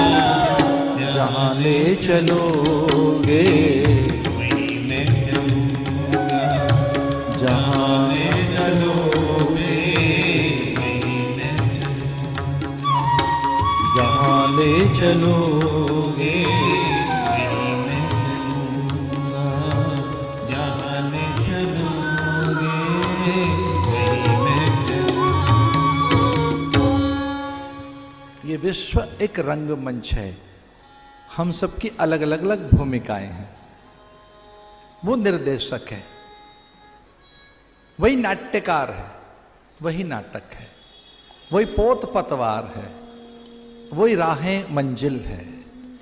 जहाँ ले चलोगे वहीं मैं चलूँगा। जहाँ ले चलोगे वहीं मैं चलूँगा। जहाँ ले चलोगे वहीं मैं चलूँगा। जहाँ ले चलोगे वहीं मैं चलूँगा। ये विश्व एक रंगमंच है। हम सबकी अलग अलग अलग भूमिकाएं हैं। वो निर्देशक है, वही नाट्यकार है, वही नाटक है, वही पोत पतवार है, वही राहें मंजिल है,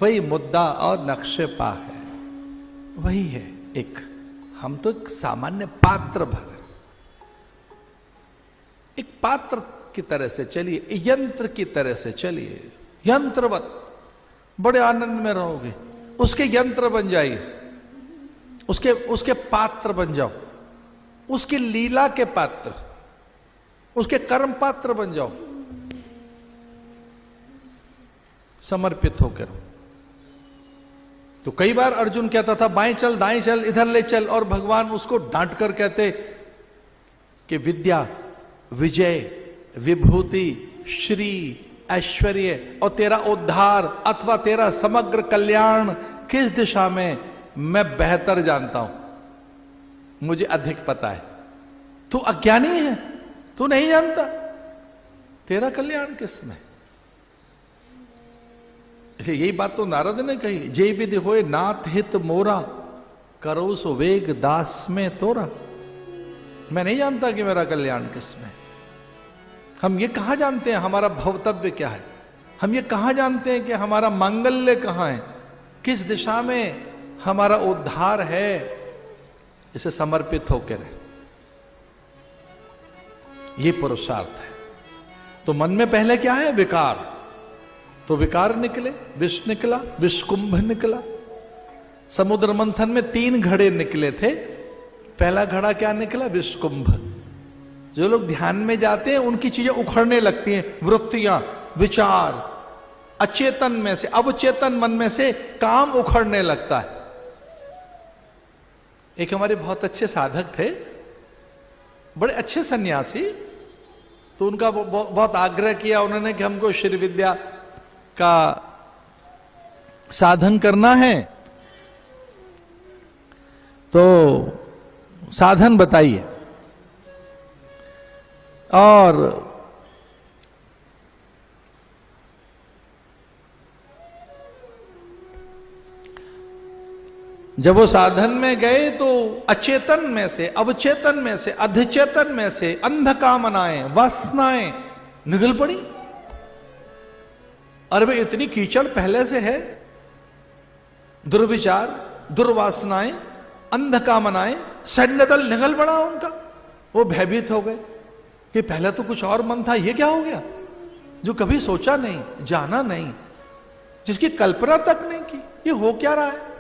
वही मुद्दा और नक्शे पा है, वही है एक। हम तो एक सामान्य पात्र भर है। एक पात्र की तरह से चलिए, यंत्र की तरह से चलिए, यंत्रवत बड़े आनंद में रहोगे। उसके यंत्र बन जाइए, उसके पात्र बन जाओ, उसकी लीला के पात्र, उसके कर्म पात्र बन जाओ। समर्पित होकर। तो कई बार अर्जुन कहता था बाएं चल दाएं चल इधर ले चल, और भगवान उसको डांट कर कहते कि विद्या, विजय, विभूति, श्री, ऐश्वर्य और तेरा उद्धार अथवा तेरा समग्र कल्याण किस दिशा में मैं बेहतर जानता हूं, मुझे अधिक पता है। तू अज्ञानी है, तू नहीं जानता तेरा कल्याण किस में। इसलिए यही बात तो नारद ने कही, जे विधि होए नाथ हित मोरा, करो सो वेग दास में तोरा। मैं नहीं जानता कि मेरा कल्याण किसमें। हम ये कहां जानते हैं हमारा भवतव्य क्या है? हम ये कहां जानते हैं कि हमारा मांगल्य कहां है, किस दिशा में हमारा उद्धार है? इसे समर्पित होकर रहे, ये पुरुषार्थ है। तो मन में पहले क्या है? विकार। तो विकार निकले, विष निकला, विषकुंभ निकला। समुद्र मंथन में 3 घड़े निकले थे। पहला घड़ा क्या निकला? विषकुंभ। जो लोग ध्यान में जाते हैं उनकी चीजें उखड़ने लगती हैं, वृत्तियां, विचार, अचेतन में से, अवचेतन मन में से काम उखड़ने लगता है। एक हमारे बहुत अच्छे साधक थे, बड़े अच्छे सन्यासी। तो उनका बहुत आग्रह किया उन्होंने कि हमको श्री विद्या का साधन करना है, तो साधन बताइए। और जब वो साधन में गए तो अचेतन में से, अवचेतन में से, अधिचेतन में से अंधकामनाएं, वासनाएं निगल पड़ी। अरे भाई इतनी कीचड़ पहले से है, दुर्विचार, दुर्वासनाएं, अंधकामनाएं, सैन्यदल निगल पड़ा उनका। वो भयभीत हो गए कि पहले तो कुछ और मन था, ये क्या हो गया? जो कभी सोचा नहीं, जाना नहीं, जिसकी कल्पना तक नहीं की, ये हो क्या रहा है?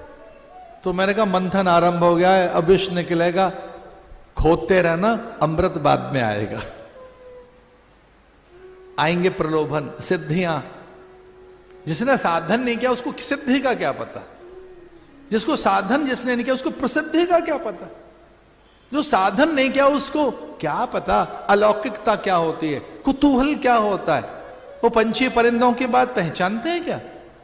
तो मैंने कहा मंथन आरंभ हो गया है, अब विष निकलेगा, खोदते रहना, अमृत बाद में आएगा। आएंगे प्रलोभन, सिद्धियां। जिसने साधन नहीं किया उसको सिद्धि का क्या पता? जिसको साधन जिसने नहीं किया उसको प्रसिद्धि का क्या पता? जो साधन नहीं किया उसको क्या पता अलौकिकता क्या होती है, कुतूहल क्या होता है? वो पंछी परिंदों की बात पहचानते हैं क्या?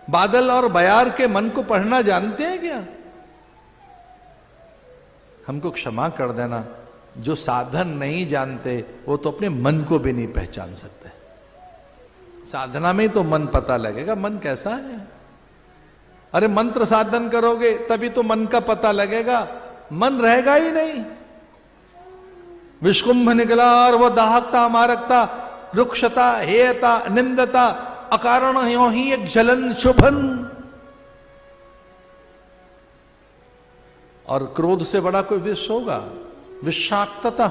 बादल और बयार के मन को पढ़ना जानते हैं क्या? हमको क्षमा कर देना, जो साधन नहीं जानते वो तो अपने मन को भी नहीं पहचान सकते। साधना में तो मन पता लगेगा मन कैसा है। अरे मंत्र साधन करोगे तभी तो मन का पता लगेगा, मन रहेगा ही नहीं। विषकुंभ निकला और वह दाहकता, मारकता, रुक्षता, हेयता, निंदता, अकारण यों ही एक जलन शुभन। और क्रोध से बड़ा कोई विष होगा? विषाक्तता।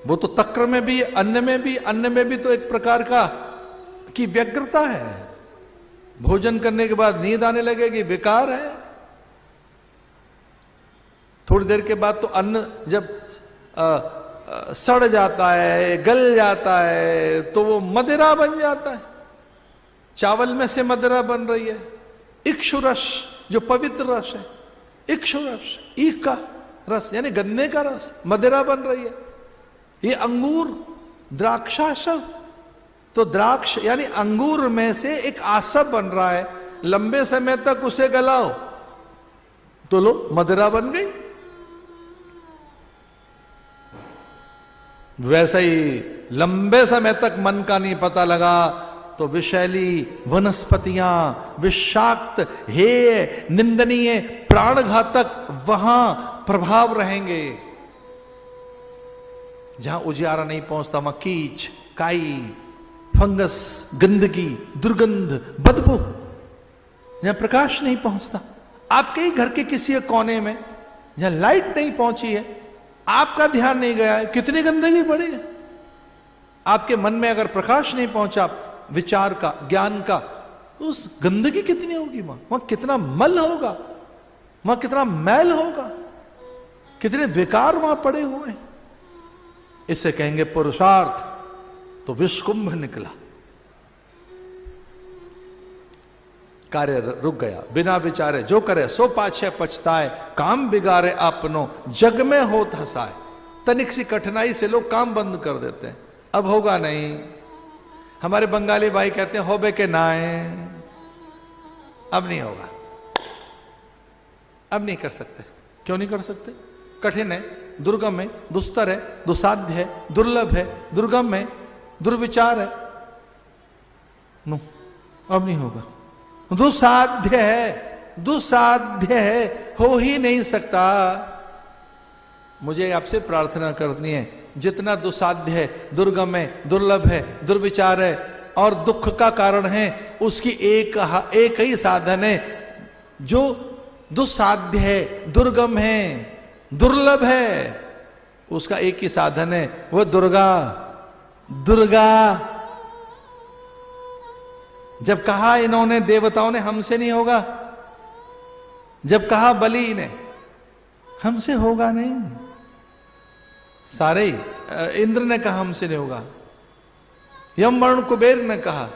वो तो तक्र में भी, अन्न में भी तो एक प्रकार का की व्यग्रता है। भोजन करने के बाद नींद आने लगेगी, विकार है। थोड़ी देर के बाद तो अन्न जब सड़ जाता है, गल जाता है, तो वो मदिरा बन जाता है। चावल में से मदिरा बन रही है। इक्षु रस जो पवित्र रस है, इक्षु रस, ईख का रस यानी गन्ने का रस, मदिरा बन रही है। ये अंगूर, द्राक्षाशव, तो द्राक्ष यानी अंगूर में से एक आसव बन रहा है। लंबे समय तक उसे गलाओ तो लो मदिरा बन गई। वैसे ही लंबे समय तक मन का नहीं पता लगा तो विषैली वनस्पतियां, विषाक्त, हेय, निंदनीय, प्राणघातक वहां प्रभाव रहेंगे। जहां उजियारा नहीं पहुंचता वहां कीच, काई, फंगस, गंदगी, दुर्गंध, बदबू। जहां प्रकाश नहीं पहुंचता, आपके ही घर के किसी एक कोने में जहां लाइट नहीं पहुंची है, आपका ध्यान नहीं गया है, कितनी गंदगी पड़ी है। आपके मन में अगर प्रकाश नहीं पहुंचा विचार का, ज्ञान का, तो उस गंदगी कितनी होगी वहां कितना मल होगा, वहां कितना मैल होगा, कितने विकार वहां पड़े हुए हैं। इसे कहेंगे पुरुषार्थ। तो विषकुंभ निकला, कार्य रुक गया। बिना विचारे जो करे सो पाछे पछताए, काम बिगाड़े आपनो जग में होत हंसाए। तनिक सी कठिनाई से लोग काम बंद कर देते हैं, अब होगा नहीं। हमारे बंगाली भाई कहते हैं होबे के नाए, अब नहीं होगा, अब नहीं कर सकते। क्यों नहीं कर सकते? कठिन है, दुर्गम है, दुस्तर है, दुसाध्य है, दुर्लभ है, दुर्गम है, दुर्विचार है। नो, अब नहीं होगा। दुसाध्य है, दुसाध्य है, हो ही नहीं सकता। मुझे आपसे प्रार्थना करनी है, जितना दुसाध्य है, दुर्गम है, दुर्लभ है, दुर्विचार है और दुख का कारण है, उसकी एक ही साधन है जो दुसाध्य है, दुर्गम है, दुर्लभ है, उसका एक ही साधन है, वो दुर्गा। दुर्गा जब कहा इन्होंने देवताओं ने हमसे नहीं होगा, जब कहा बलि ने हमसे होगा नहीं, सारे इंद्र ने कहा हमसे नहीं होगा, यम वरुण कुबेर ने कहा,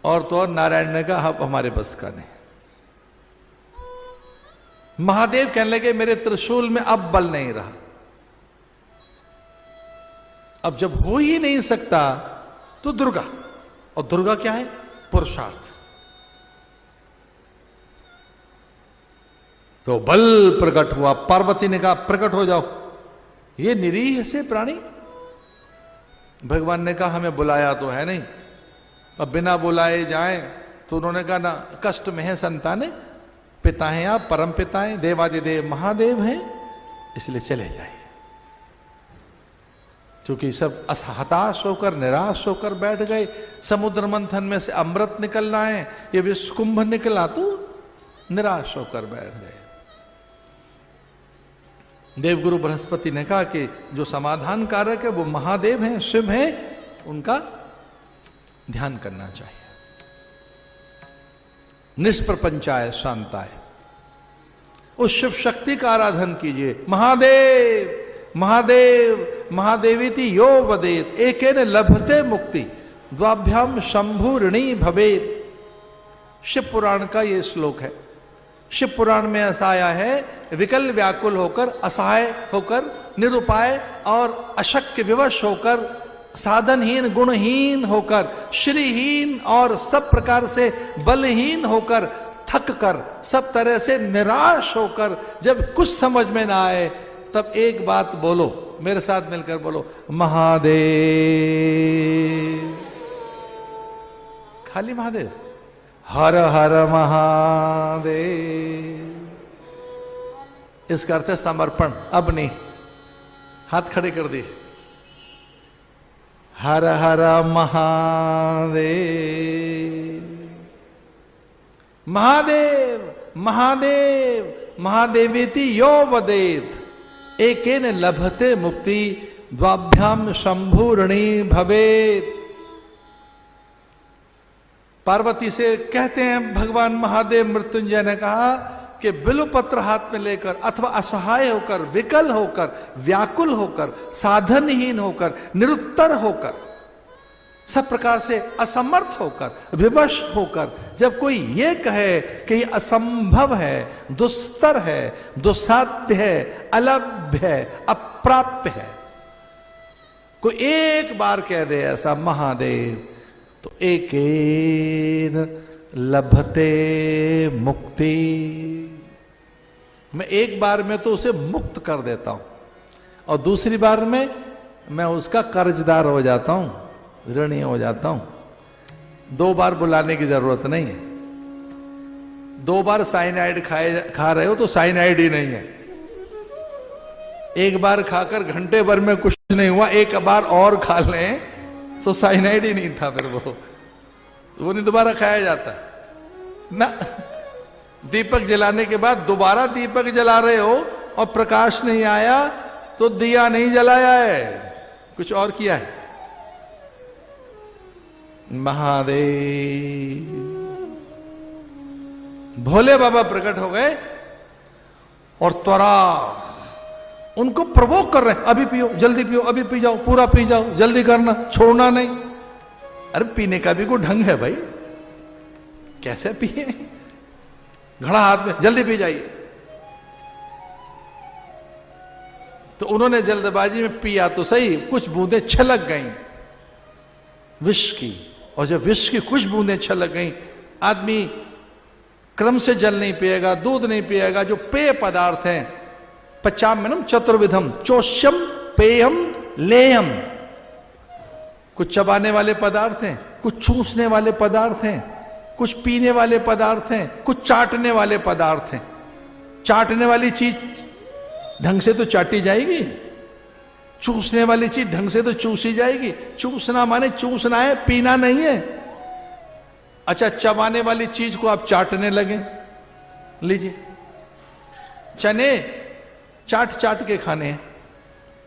और तो और नारायण ने कहा अब हमारे बस का नहीं। महादेव कहने लगे मेरे त्रिशूल में अब बल नहीं रहा। अब जब हो ही नहीं सकता तो दुर्गा, और दुर्गा क्या है? पुरुषार्थ। तो बल प्रकट हुआ, पार्वती ने कहा प्रकट हो जाओ। ये निरीह से प्राणी, भगवान ने कहा हमें बुलाया तो है नहीं, अब बिना बुलाए जाएं तो उन्होंने कहा ना कष्ट में है संताने, पिता हैं आप, परम पिता हैं, देवादिदेव महादेव हैं, इसलिए चले जाइए। क्योंकि सब हताश होकर निराश होकर बैठ गए, समुद्र मंथन में से अमृत निकलना है, ये विषकुंभ निकला तो निराश होकर बैठ गए। देवगुरु बृहस्पति ने कहा कि जो समाधान कारक है वो महादेव हैं, शिव हैं, उनका ध्यान करना चाहिए। निष्प्रपंचाय शांताय, उस शिव शक्ति का आराधन कीजिए। महादेव महादेव महादेवीति यो वदेत एकेन लभते मुक्ति द्वाभ्याम शंभु ऋणी भवेत। शिव पुराण का ये श्लोक है। शिव पुराण में ऐसा आया है, विकल व्याकुल होकर, असहाय होकर, निरुपाय और अशक्य विवश होकर, साधनहीन गुणहीन होकर, श्रीहीन और सब प्रकार से बलहीन होकर, थक कर, सब तरह से निराश होकर, जब कुछ समझ में ना आए तब एक बात बोलो, मेरे साथ मिलकर बोलो महादेव। खाली महादेव, हर हर महादेव, इसका अर्थ है समर्पण। अब नहीं, हाथ खड़े कर दिए। हर हर महादेव, महादेव महादेव महादेवेति यो वदेत एकेन लभते मुक्ति द्वाभ्याम शंभु ऋणी भवेत। पार्वती से कहते हैं भगवान महादेव, मृत्युंजय ने कहा कि बिल्वपत्र हाथ में लेकर अथवा असहाय होकर, विकल होकर, व्याकुल होकर, साधनहीन होकर, निरुत्तर होकर, सब प्रकार से असमर्थ होकर, विवश होकर, जब कोई ये कहे कि ये असंभव है, दुस्तर है, दुस्साध्य है, अलभ्य है, अप्राप्य है, कोई एक बार कह दे ऐसा महादेव, तो एकेन लभते मुक्ति, मैं एक बार में तो उसे मुक्त कर देता हूं और दूसरी बार में मैं उसका कर्जदार हो जाता हूं, ऋणी हो जाता हूं। दो बार बुलाने की जरूरत नहीं है। दो बार साइनाइड खा रहे हो तो साइनाइड ही नहीं है। एक बार खाकर घंटे भर में कुछ नहीं हुआ, एक बार और खा लें तो साइनाइड ही नहीं था, फिर वो नहीं दोबारा खाया जाता ना। दीपक जलाने के बाद दोबारा दीपक जला रहे हो और प्रकाश नहीं आया तो दिया नहीं जलाया है, कुछ और किया है। महादेव, भोले बाबा प्रकट हो गए और त्वरा उनको प्रवोक कर रहे हैं, अभी पियो, जल्दी पियो, अभी पी जाओ, पूरा पी जाओ, जल्दी करना, छोड़ना नहीं। अरे पीने का भी कोई ढंग है भाई, कैसे पिए? घड़ा हाथ में, जल्दी पी जाइए। तो उन्होंने जल्दबाजी में पिया तो सही, कुछ बूंदें छलक गईं विष की, और जब विष की कुछ बूंदें छलक गईं, आदमी क्रम से जल नहीं पिएगा, दूध नहीं पिएगा, जो पेय पदार्थ हैं, पचाम्यनम चतुर्विधम चोष्यम पेयम लेयम, कुछ चबाने वाले पदार्थ हैं, कुछ चूसने वाले पदार्थ हैं, कुछ पीने वाले पदार्थ हैं, कुछ चाटने वाले पदार्थ हैं। चाटने वाली चीज ढंग से तो चाटी जाएगी, चूसने वाली चीज ढंग से तो चूसी जाएगी। चूसना माने चूसना है, पीना नहीं है। अच्छा, चबाने वाली चीज को आप चाटने लगे, लीजिए चने चाट चाट के खाने हैं।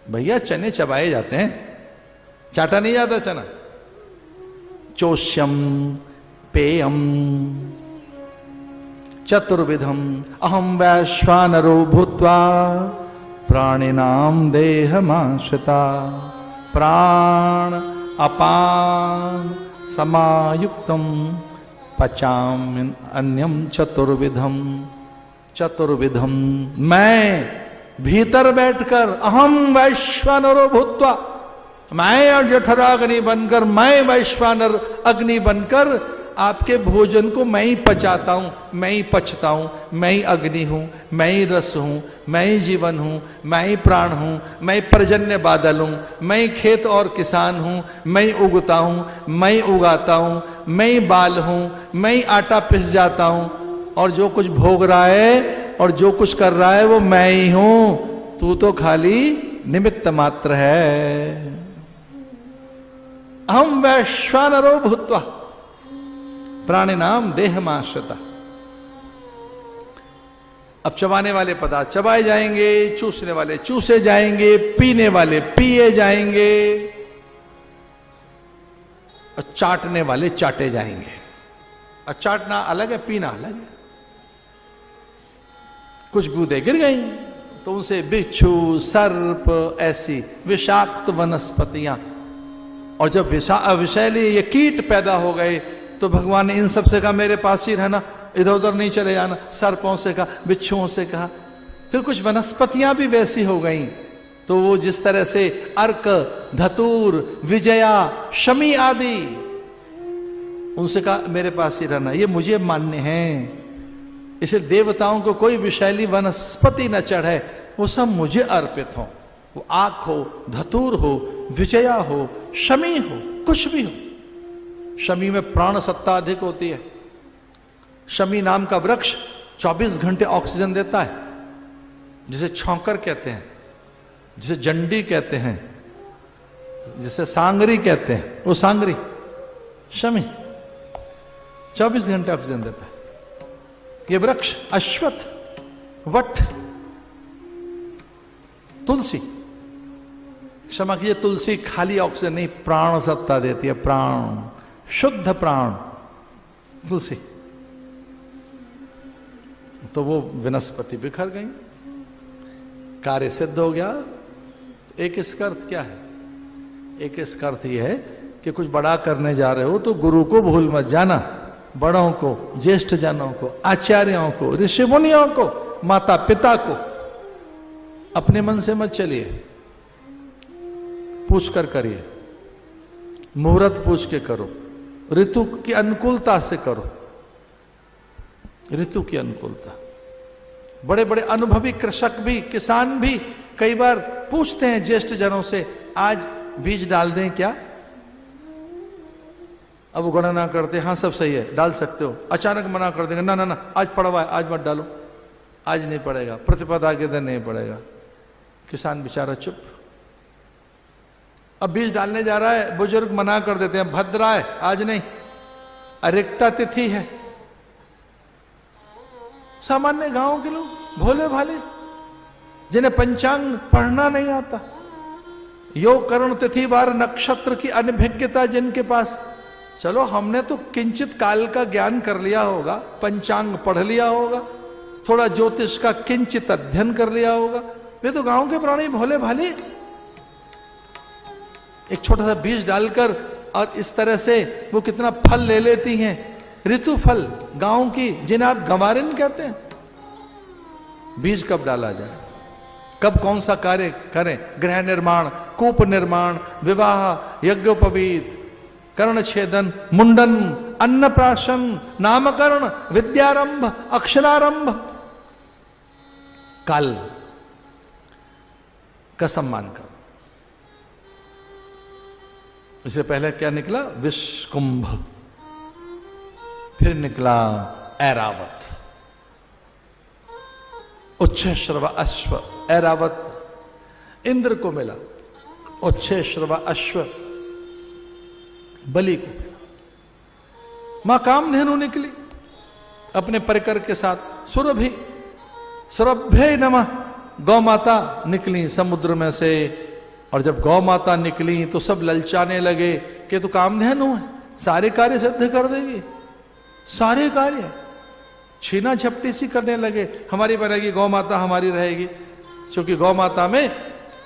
भैया चने चबाए जाते हैं, चाटा नहीं जाता चना। चोष्यम पेयम चतुर्विधम अहम वैश्वानरो भूत्वा प्राणिनाम देहमाश्रिता प्राण अपान समायुक्तम पचाम अन्यम चतुर्विधम। चतुर्विधम, मैं भीतर बैठकर अहम वैश्वानरो भूत्वा, मैं और जठराग्नि बनकर, मैं वैश्वानर अग्नि बनकर आपके भोजन को मैं ही पचाता हूं, मैं ही पचता हूं, मैं ही अग्नि हूं, मैं ही रस हूं, मैं ही जीवन हूं, मैं ही प्राण हूं, मैं पर्जन्य बादल हूं, मैं ही खेत और किसान हूं, मैं ही उगता हूं, मैं ही उगाता हूं, मैं ही बाल हूं, मैं ही आटा पिस जाता हूं, और जो कुछ भोग रहा है और जो कुछ कर रहा है वो मैं ही हूं, तू तो खाली निमित्त मात्र है। अहम वैश्वानरो भूत्वा प्राणिनाम देहमाश्रिता। अब चबाने वाले पदार्थ चबाए जाएंगे, चूसने वाले चूसे जाएंगे, पीने वाले पिए जाएंगे, और चाटने वाले चाटे जाएंगे। और चाटना अलग है, पीना अलग है। कुछ बूंदें गिर गई तो उनसे बिच्छू, सर्प, ऐसी विषाक्त वनस्पतियां, और जब विषैली ये कीट पैदा हो गए तो भगवान ने इन सब से कहा मेरे पास ही रहना, इधर उधर नहीं चले जाना। सर्पों से कहा, बिच्छुओं से कहा। फिर कुछ वनस्पतियां भी वैसी हो गई, तो वो जिस तरह से अर्क, धतूर, विजया, शमी आदि, उनसे कहा मेरे पास ही रहना, ये मुझे मान्य है। इसे देवताओं को कोई विषैली वनस्पति न चढ़े, वो सब मुझे अर्पित हो। वो आक हो, धतूर हो, विजया हो, शमी हो, कुछ भी हो। शमी में प्राण सत्ता अधिक होती है। शमी नाम का वृक्ष 24 घंटे ऑक्सीजन देता है, जिसे छौंकर कहते हैं, जिसे जंडी कहते हैं, जिसे सांगरी कहते हैं, वो सांगरी शमी 24 घंटे ऑक्सीजन देता है। ये वृक्ष अश्वत्थ, वट, तुलसी, क्षमा कीजिए, तुलसी खाली ऑक्सीजन नहीं, प्राण सत्ता देती है, प्राण, शुद्ध प्राण तुलसी। तो वो वनस्पति बिखर गई, कार्य सिद्ध हो गया। तो एक इसका अर्थ क्या है? एक इसका अर्थ यह है कि कुछ बड़ा करने जा रहे हो तो गुरु को भूल मत जाना, बड़ों को, ज्येष्ठ जनों को, आचार्यों को, ऋषि मुनियों को, माता पिता को अपने मन से मत चलिए, पूछ कर करिए, मुहूर्त पूछ के करो, ऋतु की अनुकूलता से करो, ऋतु की अनुकूलता। बड़े बड़े अनुभवी कृषक भी, किसान भी कई बार पूछते हैं ज्येष्ठ जनों से, आज बीज डाल दें क्या? अब वो गणना करते, हाँ सब सही है, डाल सकते हो। अचानक मना कर देंगे, ना ना ना, आज पड़ा हुआ है, आज मत डालो, आज नहीं पड़ेगा, प्रतिपदा के दिन नहीं पड़ेगा। किसान बेचारा चुप। अब बीज डालने जा रहा है, बुजुर्ग मना कर देते हैं, भद्रा है, आज नहीं, अरिक्ता तिथि है। सामान्य गांव के लोग, भोले भाले, जिन्हें पंचांग पढ़ना नहीं आता, योग करण तिथि वार नक्षत्र की अनभिज्ञता जिनके पास, चलो हमने तो किंचित काल का ज्ञान कर लिया होगा, पंचांग पढ़ लिया होगा, थोड़ा ज्योतिष का किंचित अध्ययन कर लिया होगा। वे तो गांव के प्राणी भोले भाले, एक छोटा सा बीज डालकर और इस तरह से वो कितना फल ले लेती हैं। ऋतु फल गांव की, जिन्हें आप गंवारिन कहते हैं। बीज कब डाला जाए, कब कौन सा कार्य करें, गृह निर्माण, कूप निर्माण, विवाह, यज्ञोपवीत, कर्ण छेदन, मुंडन, अन्नप्राशन, नामकरण, विद्यारंभ, अक्षरारंभ, काल का सम्मान करो। इससे पहले क्या निकला? विषकुंभ, फिर निकला ऐरावत। उच्छ्रव अश्व, ऐरावत इंद्र को मिला, उच्छ्रव अश्व बलि को मिला। मां कामधेनु निकली अपने परिकर के साथ, सुरभि सुरभ्य नमः, गौ माता निकली समुद्र में से। और जब गौ माता निकली तो सब ललचाने लगे कि तो कामधेनु है, सारे कार्य सिद्ध कर देगी, सारे कार्य। छीना झपटी सी करने लगे, हमारी बनेगी गौ माता, हमारी रहेगी, क्योंकि गौ माता में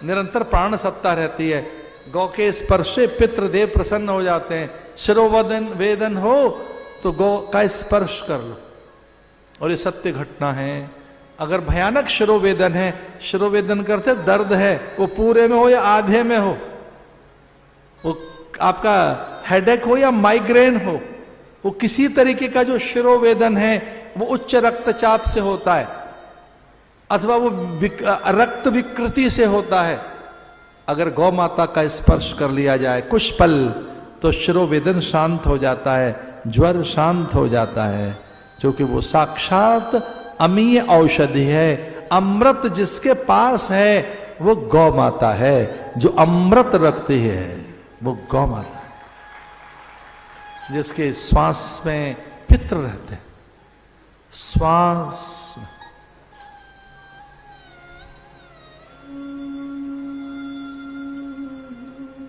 निरंतर प्राण सत्ता रहती है। गौ के स्पर्श से पितृदेव प्रसन्न हो जाते हैं। शिरोवेदन वेदन हो तो गौ का स्पर्श कर लो, और ये सत्य घटना है। अगर भयानक शिरोवेदन है, शिरोवेदन करते दर्द है, वो पूरे में हो या आधे में हो, वो आपका हेडेक हो या माइग्रेन हो, वो किसी तरीके का जो शिरोवेदन है वो उच्च रक्तचाप से होता है, अथवा वो रक्त विकृति से होता है। अगर गौ माता का स्पर्श कर लिया जाए कुछ पल तो शिरोवेदन शांत हो जाता है, ज्वर शांत हो जाता है, क्योंकि वो साक्षात अमीय औषधि है। अमृत जिसके पास है वो गौ माता है, जो अमृत रखती है वो गौ माता है। जिसके श्वास में पित्र रहते हैं, श्वास में।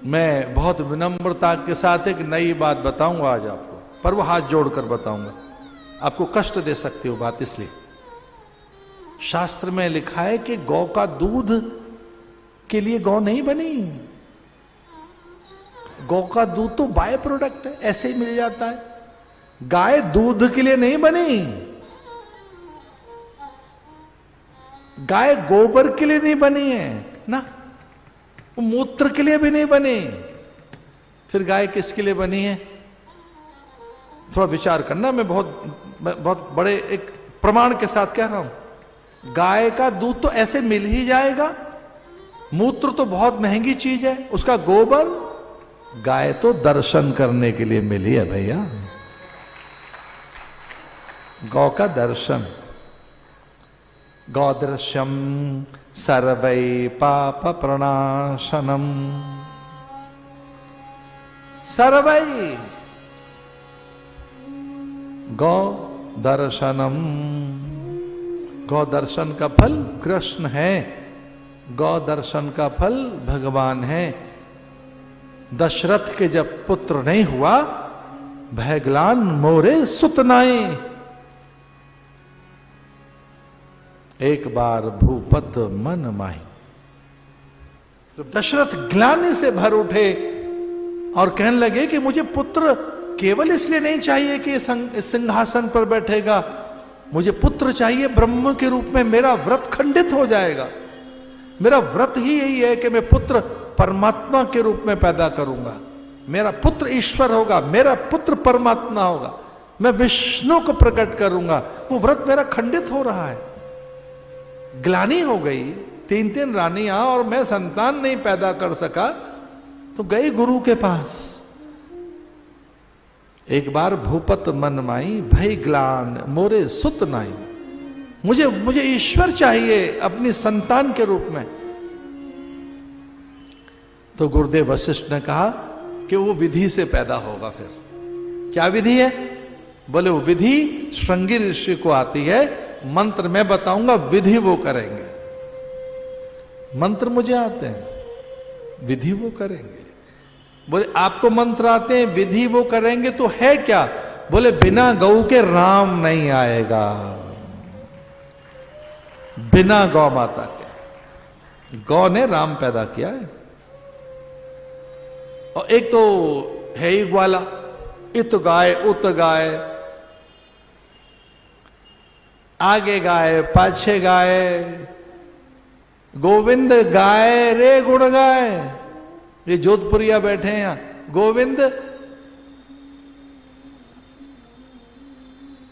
मैं बहुत विनम्रता के साथ एक नई बात बताऊंगा आज आपको, पर वो हाथ जोड़कर बताऊंगा, आपको कष्ट दे सकती हो बात। इसलिए शास्त्र में लिखा है कि गौ का दूध के लिए गौ नहीं बनी, गौ का दूध तो बाय प्रोडक्ट है, ऐसे ही मिल जाता है। गाय दूध के लिए नहीं बनी, गाय गोबर के लिए नहीं बनी है ना, वो मूत्र के लिए भी नहीं बनी। फिर गाय किसके लिए बनी है? थोड़ा विचार करना, मैं बहुत बड़े एक प्रमाण के साथ कह रहा हूं। गाय का दूध तो ऐसे मिल ही जाएगा, मूत्र तो बहुत महंगी चीज है, उसका गोबर, गाय तो दर्शन करने के लिए मिली है भैया, गौ का दर्शन। गौदृश्यम सर्वै पाप प्रणाशनम, सर्वै गौ दर्शनम। गौ दर्शन का फल कृष्ण है, गौ दर्शन का फल भगवान है। दशरथ के जब पुत्र नहीं हुआ, भयग्लान मोरे सुत नाई, एक बार भूपत मन माही। तो दशरथ ग्लानि से भर उठे और कहने लगे कि मुझे पुत्र केवल इसलिए नहीं चाहिए कि सिंहासन पर बैठेगा, मुझे पुत्र चाहिए ब्रह्म के रूप में, मेरा व्रत खंडित हो जाएगा। मेरा व्रत ही यही है कि मैं पुत्र परमात्मा के रूप में पैदा करूंगा, मेरा पुत्र ईश्वर होगा, मेरा पुत्र परमात्मा होगा, मैं विष्णु को प्रकट करूंगा। वो व्रत मेरा खंडित हो रहा है, ग्लानि हो गई। 3 रानियां और मैं संतान नहीं पैदा कर सका, तो गई गुरु के पास। एक बार भूपत मन माई, भय ग्लान मोरे सुत नाई, मुझे ईश्वर चाहिए अपनी संतान के रूप में। तो गुरुदेव वशिष्ठ ने कहा कि वो विधि से पैदा होगा। फिर क्या विधि है? बोले वो विधि श्रृंगी ऋषि को आती है, मंत्र मैं बताऊंगा, विधि वो करेंगे। मंत्र मुझे आते हैं, विधि वो करेंगे। बोले आपको मंत्र आते हैं, विधि वो करेंगे, तो है क्या? बोले बिना गौ के राम नहीं आएगा, बिना गौ माता के। गौ ने राम पैदा किया है। और एक तो है ही ग्वाला, इत गाय उत गाय, आगे गाय पाछे गाय, गोविंद गाय रे गुण गाय। ये जोधपुरिया बैठे हैं यहां, गोविंद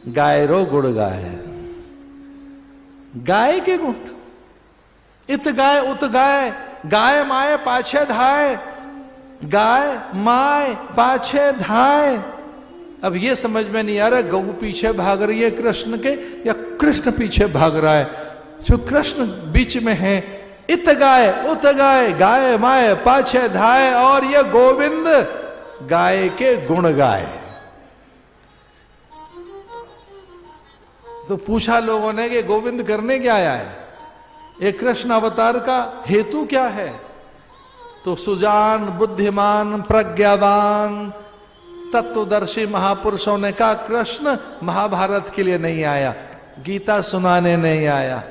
गाय रो गुण गाय, गाय के गुण। इत गाय उत गाय, गाय माए पाछे धाय, गाय माए पाछे धाय। अब ये समझ में नहीं आ रहा गौ पीछे भाग रही है कृष्ण के या कृष्ण पीछे भाग रहा है। जो कृष्ण बीच में है, इत गाय उत गाय, गाय माय पाछे धाय, और ये गोविंद गाय के गुण गाय। तो पूछा लोगों ने कि गोविंद करने क्या आया है, ये कृष्ण अवतार का हेतु क्या है? तो सुजान, बुद्धिमान, प्रज्ञावान, तत्वदर्शी महापुरुषों ने कहा कृष्ण महाभारत के लिए नहीं आया, गीता सुनाने नहीं आया,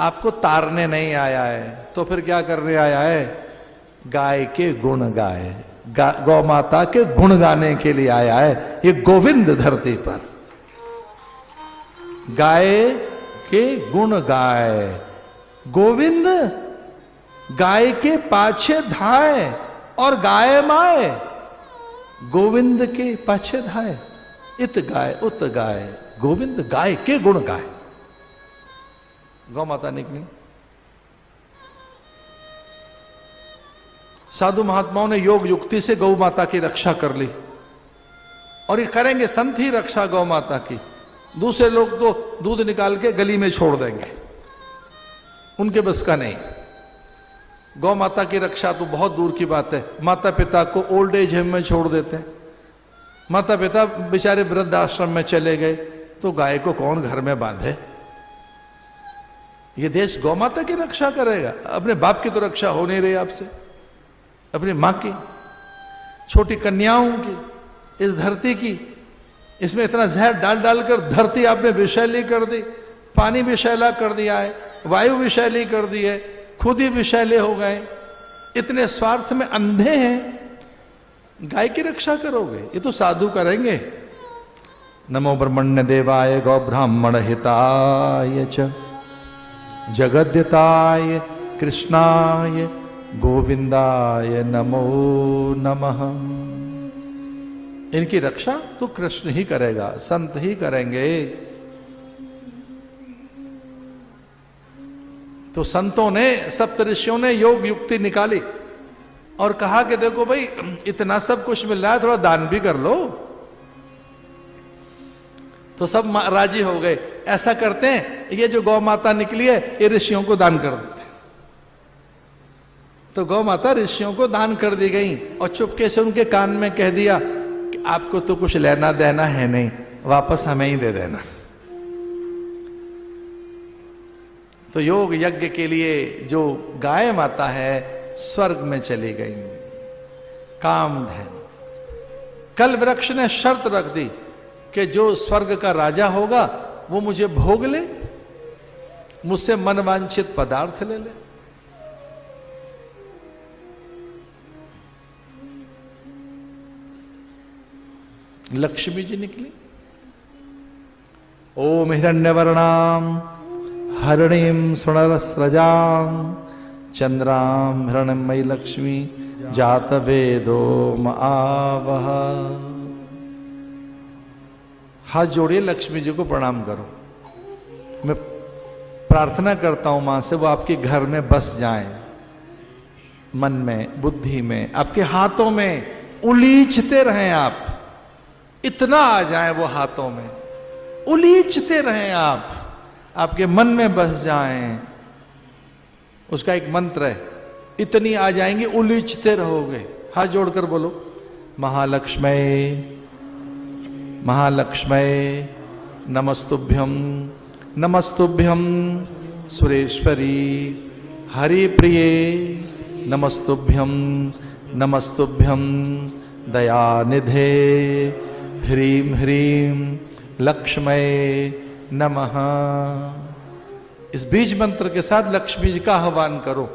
आपको तारने नहीं आया है, तो फिर क्या करने आया है? गाय के गुण गाए, गौ माता के गुण गाने के लिए आया है ये गोविंद धरती पर। गाय के गुण गाए, गोविंद गाय के पाछे धाय, और गाय माए गोविंद के पाछे धाय, इत गाय उत गाय, गोविंद गाय के गुण गाय। गौ माता निकली। साधु महात्माओं ने योग युक्ति से गौ माता की रक्षा कर ली, और ये करेंगे संत ही रक्षा गौ माता की। दूसरे लोग तो दूध निकाल के गली में छोड़ देंगे, उनके बस का नहीं। गौ माता की रक्षा तो बहुत दूर की बात है, माता पिता को ओल्ड एज होम में छोड़ देते हैं, माता पिता बेचारे वृद्धाश्रम में चले गए, तो गाय को कौन घर में बांधे? ये देश गौ माता की रक्षा करेगा? अपने बाप की तो रक्षा हो नहीं रही आपसे, अपनी मां की, छोटी कन्याओं की, इस धरती की। इसमें इतना जहर डाल डालकर धरती आपने विषैली कर दी, पानी विषैला कर दिया है, वायु विषैली कर दी है, खुद ही विषैले हो गए। इतने स्वार्थ में अंधे हैं, गाय की रक्षा करोगे? ये तो साधु करेंगे। नमो ब्रह्मण्य देवाय गौ ब्राह्मण हिताय च जगद्यताय कृष्णाय गोविंदाय नमो नमः। इनकी रक्षा तो कृष्ण ही करेगा, संत ही करेंगे। तो संतों ने, सप्तऋषियों ने योग युक्ति निकाली और कहा कि देखो भाई, इतना सब कुछ मिल रहा है, थोड़ा दान भी कर लो। तो सब राजी हो गए। ऐसा करते हैं, ये जो गौ माता निकली है ये ऋषियों को दान कर देते। तो गौ माता ऋषियों को दान कर दी गई, और चुपके से उनके कान में कह दिया कि आपको तो कुछ लेना देना है नहीं, वापस हमें ही दे देना। तो योग यज्ञ के लिए जो गाय माता है स्वर्ग में चली गई। कामधेनु। कल वृक्ष ने शर्त रख दी कि जो स्वर्ग का राजा होगा वो मुझे भोग ले, मुझसे मनवांछित पदार्थ ले ले। लक्ष्मी जी निकली। ओम हिरण्यवर्णाम हरिणीम सुनरस्रजाम चंद्राम हिरण्यमयी लक्ष्मी जात वेदो आवह। हाथ जोड़िए, लक्ष्मी जी को प्रणाम करो। मैं प्रार्थना करता हूं मां से वो आपके घर में बस जाएं, मन में, बुद्धि में, आपके हाथों में उलीचते रहें। आप इतना आ जाए वो हाथों में, उलीचते रहें आप, आपके मन में बस जाएं। उसका एक मंत्र है, इतनी आ जाएंगे उलीचते रहोगे। हाथ जोड़कर बोलो, महालक्ष्मी महालक्ष्मी नमस्तुभ्यम नमस्तुभ्यम सुरेश्वरी हरिप्रिये नमस्तुभ्यम नमस्तुभ्यम दयानिधे ह्रीं ह्रीं लक्ष्मी नमः। इस बीज मंत्र के साथ लक्ष्मी जी का आह्वान करो।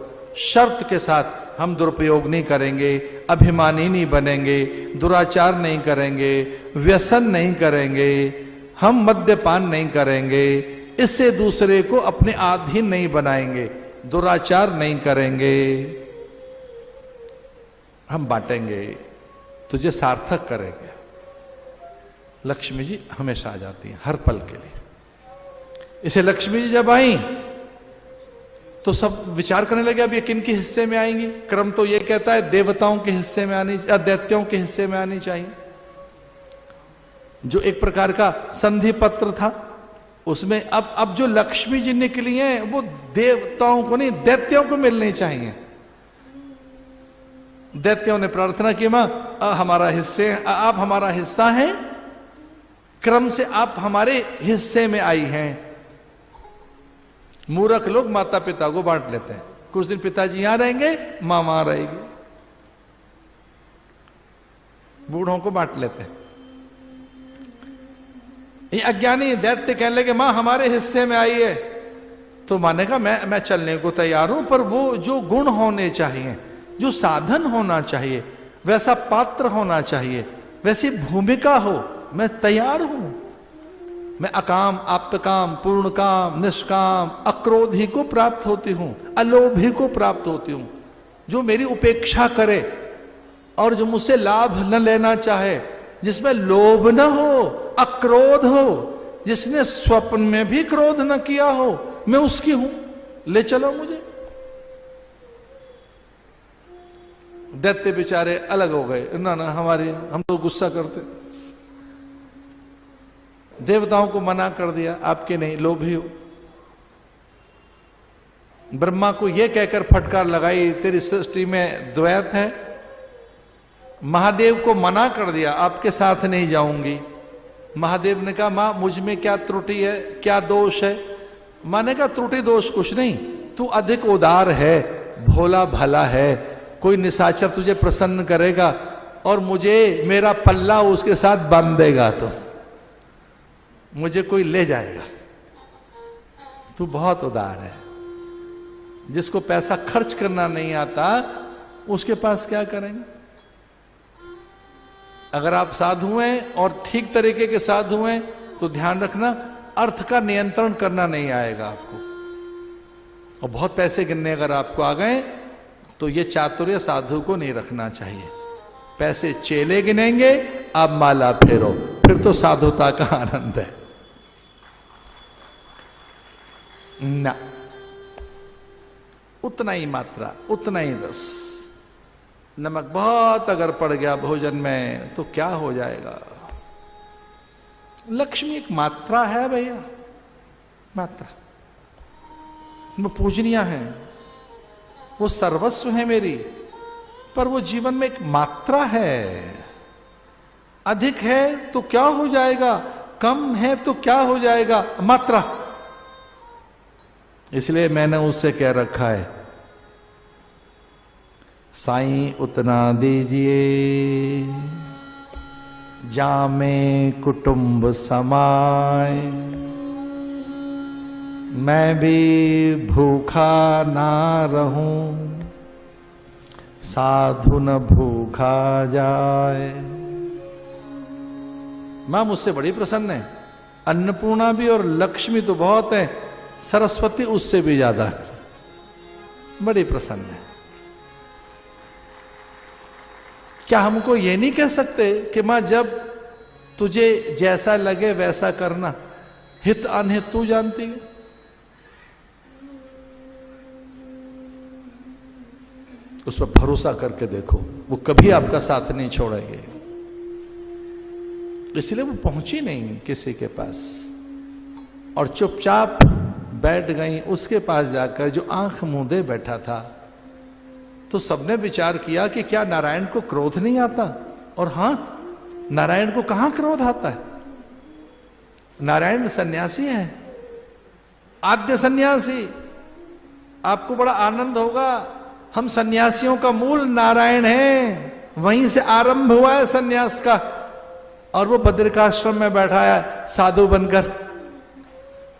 शर्त के साथ, हम दुरुपयोग नहीं करेंगे, अभिमानी नहीं बनेंगे, दुराचार नहीं करेंगे, व्यसन नहीं करेंगे, हम मद्यपान नहीं करेंगे, इससे दूसरे को अपने अधीन नहीं बनाएंगे, दुराचार नहीं करेंगे, हम बांटेंगे, तुझे सार्थक करेंगे। लक्ष्मी जी हमेशा आ जाती हैं, हर पल के लिए। इसे लक्ष्मी जी जब आई तो सब विचार करने लगे अब ये किन के हिस्से में आएंगी। क्रम तो ये कहता है देवताओं के हिस्से में आनी, दैत्यों के हिस्से में आनी चाहिए। जो एक प्रकार का संधि पत्र था उसमें अब जो लक्ष्मी जी निकली हैं वो देवताओं को नहीं, दैत्यों को मिलनी चाहिए। दैत्यों ने प्रार्थना की, मां हमारा हिस्से, आप हमारा हिस्सा हैं, क्रम से आप हमारे हिस्से में आई हैं। मूर्ख लोग माता पिता को बांट लेते हैं, कुछ दिन पिताजी यहां रहेंगे, मां वहां रहेगी, बूढ़ों को बांट लेते हैं। ये अज्ञानी दैत्य कहने लगे मां हमारे हिस्से में आई है, तो माने का मैं चलने को तैयार हूं, पर वो जो गुण होने चाहिए, जो साधन होना चाहिए, वैसा पात्र होना चाहिए, वैसी भूमिका हो, मैं तैयार हूं। मैं अकाम, आप्तकाम, पूर्ण काम, निष्काम, अक्रोधी को प्राप्त होती हूं, अलोभी को प्राप्त होती हूं। जो मेरी उपेक्षा करे और जो मुझसे लाभ न लेना चाहे, जिसमें लोभ न हो, अक्रोध हो, जिसने स्वप्न में भी क्रोध न किया हो, मैं उसकी हूं, ले चलो मुझे। दैत्य बेचारे अलग हो गए, ना हमारे, हम तो गुस्सा करते। देवताओं को मना कर दिया, आपके नहीं, लोभी हो। ब्रह्मा को यह कहकर फटकार लगाई, तेरी सृष्टि में द्वैत है। महादेव को मना कर दिया, आपके साथ नहीं जाऊंगी। महादेव ने कहा मां मुझ में क्या त्रुटि है, क्या दोष है? मां ने कहा त्रुटि दोष कुछ नहीं, तू अधिक उदार है, भोला भला है, कोई निशाचर तुझे प्रसन्न करेगा और मुझे मेरा पल्ला उसके साथ बांध देगा, तो मुझे कोई ले जाएगा। तू बहुत उदार है। जिसको पैसा खर्च करना नहीं आता उसके पास क्या करेंगे? अगर आप साधु हैं और ठीक तरीके के साधु हैं तो ध्यान रखना, अर्थ का नियंत्रण करना नहीं आएगा आपको। और बहुत पैसे गिनने अगर आपको आ गए तो ये चातुर्य साधु को नहीं रखना चाहिए। पैसे चेले गिनेंगे, आप माला फेरो, फिर तो साधुता का आनंद है ना। उतना ही मात्रा, उतना ही रस। नमक बहुत अगर पड़ गया भोजन में तो क्या हो जाएगा? लक्ष्मी एक मात्रा है भैया, मात्रा। वो पूजनीय है, वो सर्वस्व है मेरी, पर वो जीवन में एक मात्रा है। अधिक है तो क्या हो जाएगा, कम है तो क्या हो जाएगा, मात्रा। इसलिए मैंने उससे कह रखा है, साईं उतना दीजिए जामे कुटुंब समाए, मैं भी भूखा ना रहूं, साधु न भूखा जाए। मां मुझसे बड़ी प्रसन्न है। अन्नपूर्णा भी और लक्ष्मी तो बहुत है, सरस्वती उससे भी ज्यादा है, बड़ी प्रसन्न है। क्या हमको ये नहीं कह सकते कि मां जब तुझे जैसा लगे वैसा करना, हित अनहित तू जानती है? उस पर भरोसा करके देखो, वो कभी आपका साथ नहीं छोड़ेंगे। इसलिए वो पहुंची नहीं किसी के पास और चुपचाप बैठ गई उसके पास जाकर जो आंख मूंदे बैठा था। तो सबने विचार किया कि क्या नारायण को क्रोध नहीं आता? और हां, नारायण को कहां क्रोध आता है? नारायण सन्यासी है, आद्य सन्यासी। आपको बड़ा आनंद होगा, हम सन्यासियों का मूल नारायण है, वहीं से आरंभ हुआ है सन्यास का। और वो बद्रिकाश्रम में बैठा है साधु बनकर।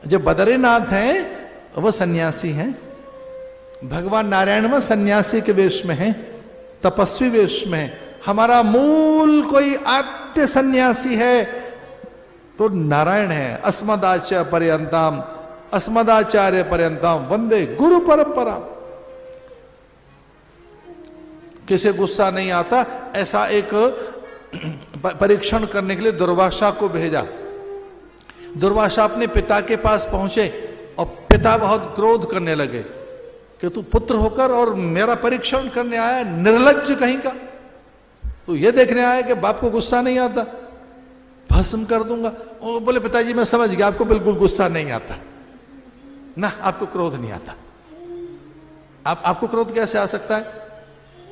जो बद्रीनाथ हैं वो सन्यासी हैं। भगवान नारायण में सन्यासी के वेश में है, तपस्वी वेश में है। हमारा मूल कोई आद्य सन्यासी है तो नारायण है। अस्मदाचार्य पर्यंतम, अस्मदाचार्य पर्यंतम वंदे गुरु परंपरा। किसे गुस्सा नहीं आता, ऐसा एक परीक्षण करने के लिए दुर्वासा को भेजा। दुर्वासा अपने पिता के पास पहुंचे और पिता बहुत क्रोध करने लगे कि तू पुत्र होकर और मेरा परीक्षण करने आया, निर्लज्ज कहीं का। तो ये देखने आया कि बाप को गुस्सा नहीं आता। भस्म कर दूंगा। वो बोले पिताजी मैं समझ गया, आपको बिल्कुल गुस्सा नहीं आता ना, आपको क्रोध नहीं आता। आपको क्रोध कैसे आ सकता है?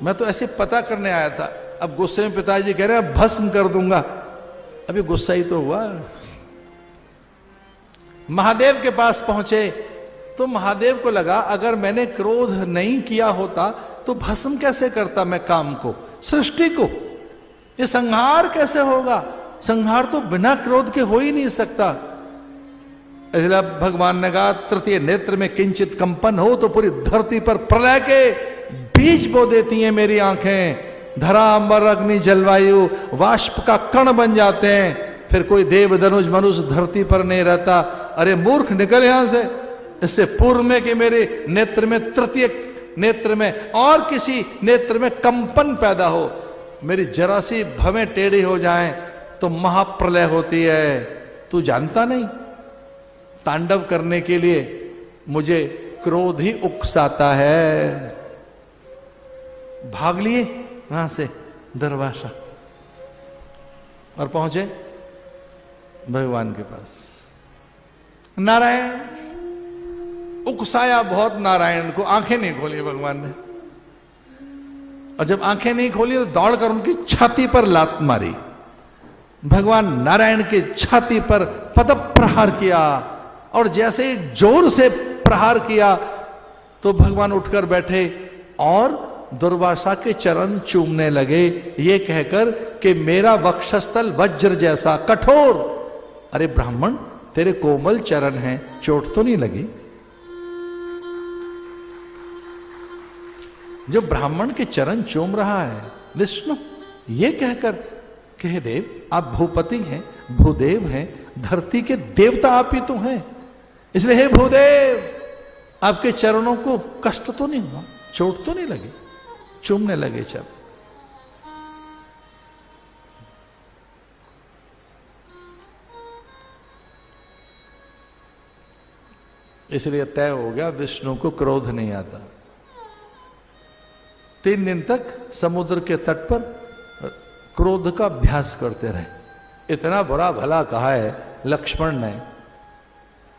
मैं तो ऐसे पता करने आया था। अब गुस्से में पिताजी कह रहे हैं भस्म कर दूंगा, अभी गुस्सा ही तो हुआ। महादेव के पास पहुंचे तो महादेव को लगा अगर मैंने क्रोध नहीं किया होता तो भस्म कैसे करता मैं काम को, सृष्टि को। ये संहार कैसे होगा? संहार तो बिना क्रोध के हो ही नहीं सकता। इसलिए भगवान ने कहा तृतीय नेत्र में किंचित कंपन हो तो पूरी धरती पर प्रलय के बीज बो देती हैं मेरी आंखें। धरा अंबर अग्नि जलवायु वाष्प का कण बन जाते हैं, फिर कोई देव धनुष मनुष्य धरती पर नहीं रहता। अरे मूर्ख निकल यहां से। इससे पूर्व में कि मेरे नेत्र में, तृतीय नेत्र में और किसी नेत्र में कंपन पैदा हो, मेरी जरा सी भवें टेढ़ी हो जाएं तो महाप्रलय होती है। तू जानता नहीं, तांडव करने के लिए मुझे क्रोध ही उकसाता है। भाग लिए वहां से दरवाजा और पहुंचे भगवान के पास। नारायण उकसाया बहुत नारायण को, आंखें नहीं खोली भगवान ने। और जब आंखें नहीं खोली तो दौड़कर उनकी छाती पर लात मारी। भगवान नारायण के छाती पर पद प्रहार किया और जैसे जोर से प्रहार किया तो भगवान उठकर बैठे और दुर्वासा के चरण चूमने लगे, ये कहकर कि मेरा वक्षस्थल वज्र जैसा कठोर। अरे ब्राह्मण, तेरे कोमल चरण हैं, चोट तो नहीं लगी? जो ब्राह्मण के चरण चूम रहा है विष्णु, ये कहकर कि हे देव आप भूपति हैं, भूदेव हैं, धरती के देवता आप ही तो हैं, इसलिए हे भूदेव आपके चरणों को कष्ट तो नहीं हुआ, चोट तो नहीं लगी? चूमने लगे चल। इसलिए तय हो गया विष्णु को क्रोध नहीं आता। 3 दिन तक समुद्र के तट पर क्रोध का अभ्यास करते रहे। इतना बुरा भला कहा है लक्ष्मण ने।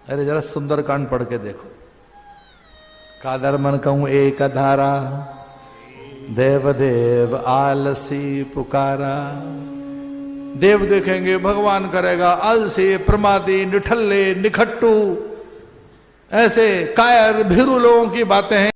अरे जरा सुंदरकांड पढ़ के देखो। कादर मन कहूं एक धारा, देव देव आलसी पुकारा। देव देखेंगे भगवान करेगा आलसी, प्रमादी, निठल्ले, निखट्टू, ऐसे कायर भीरू लोगों की बातें हैं।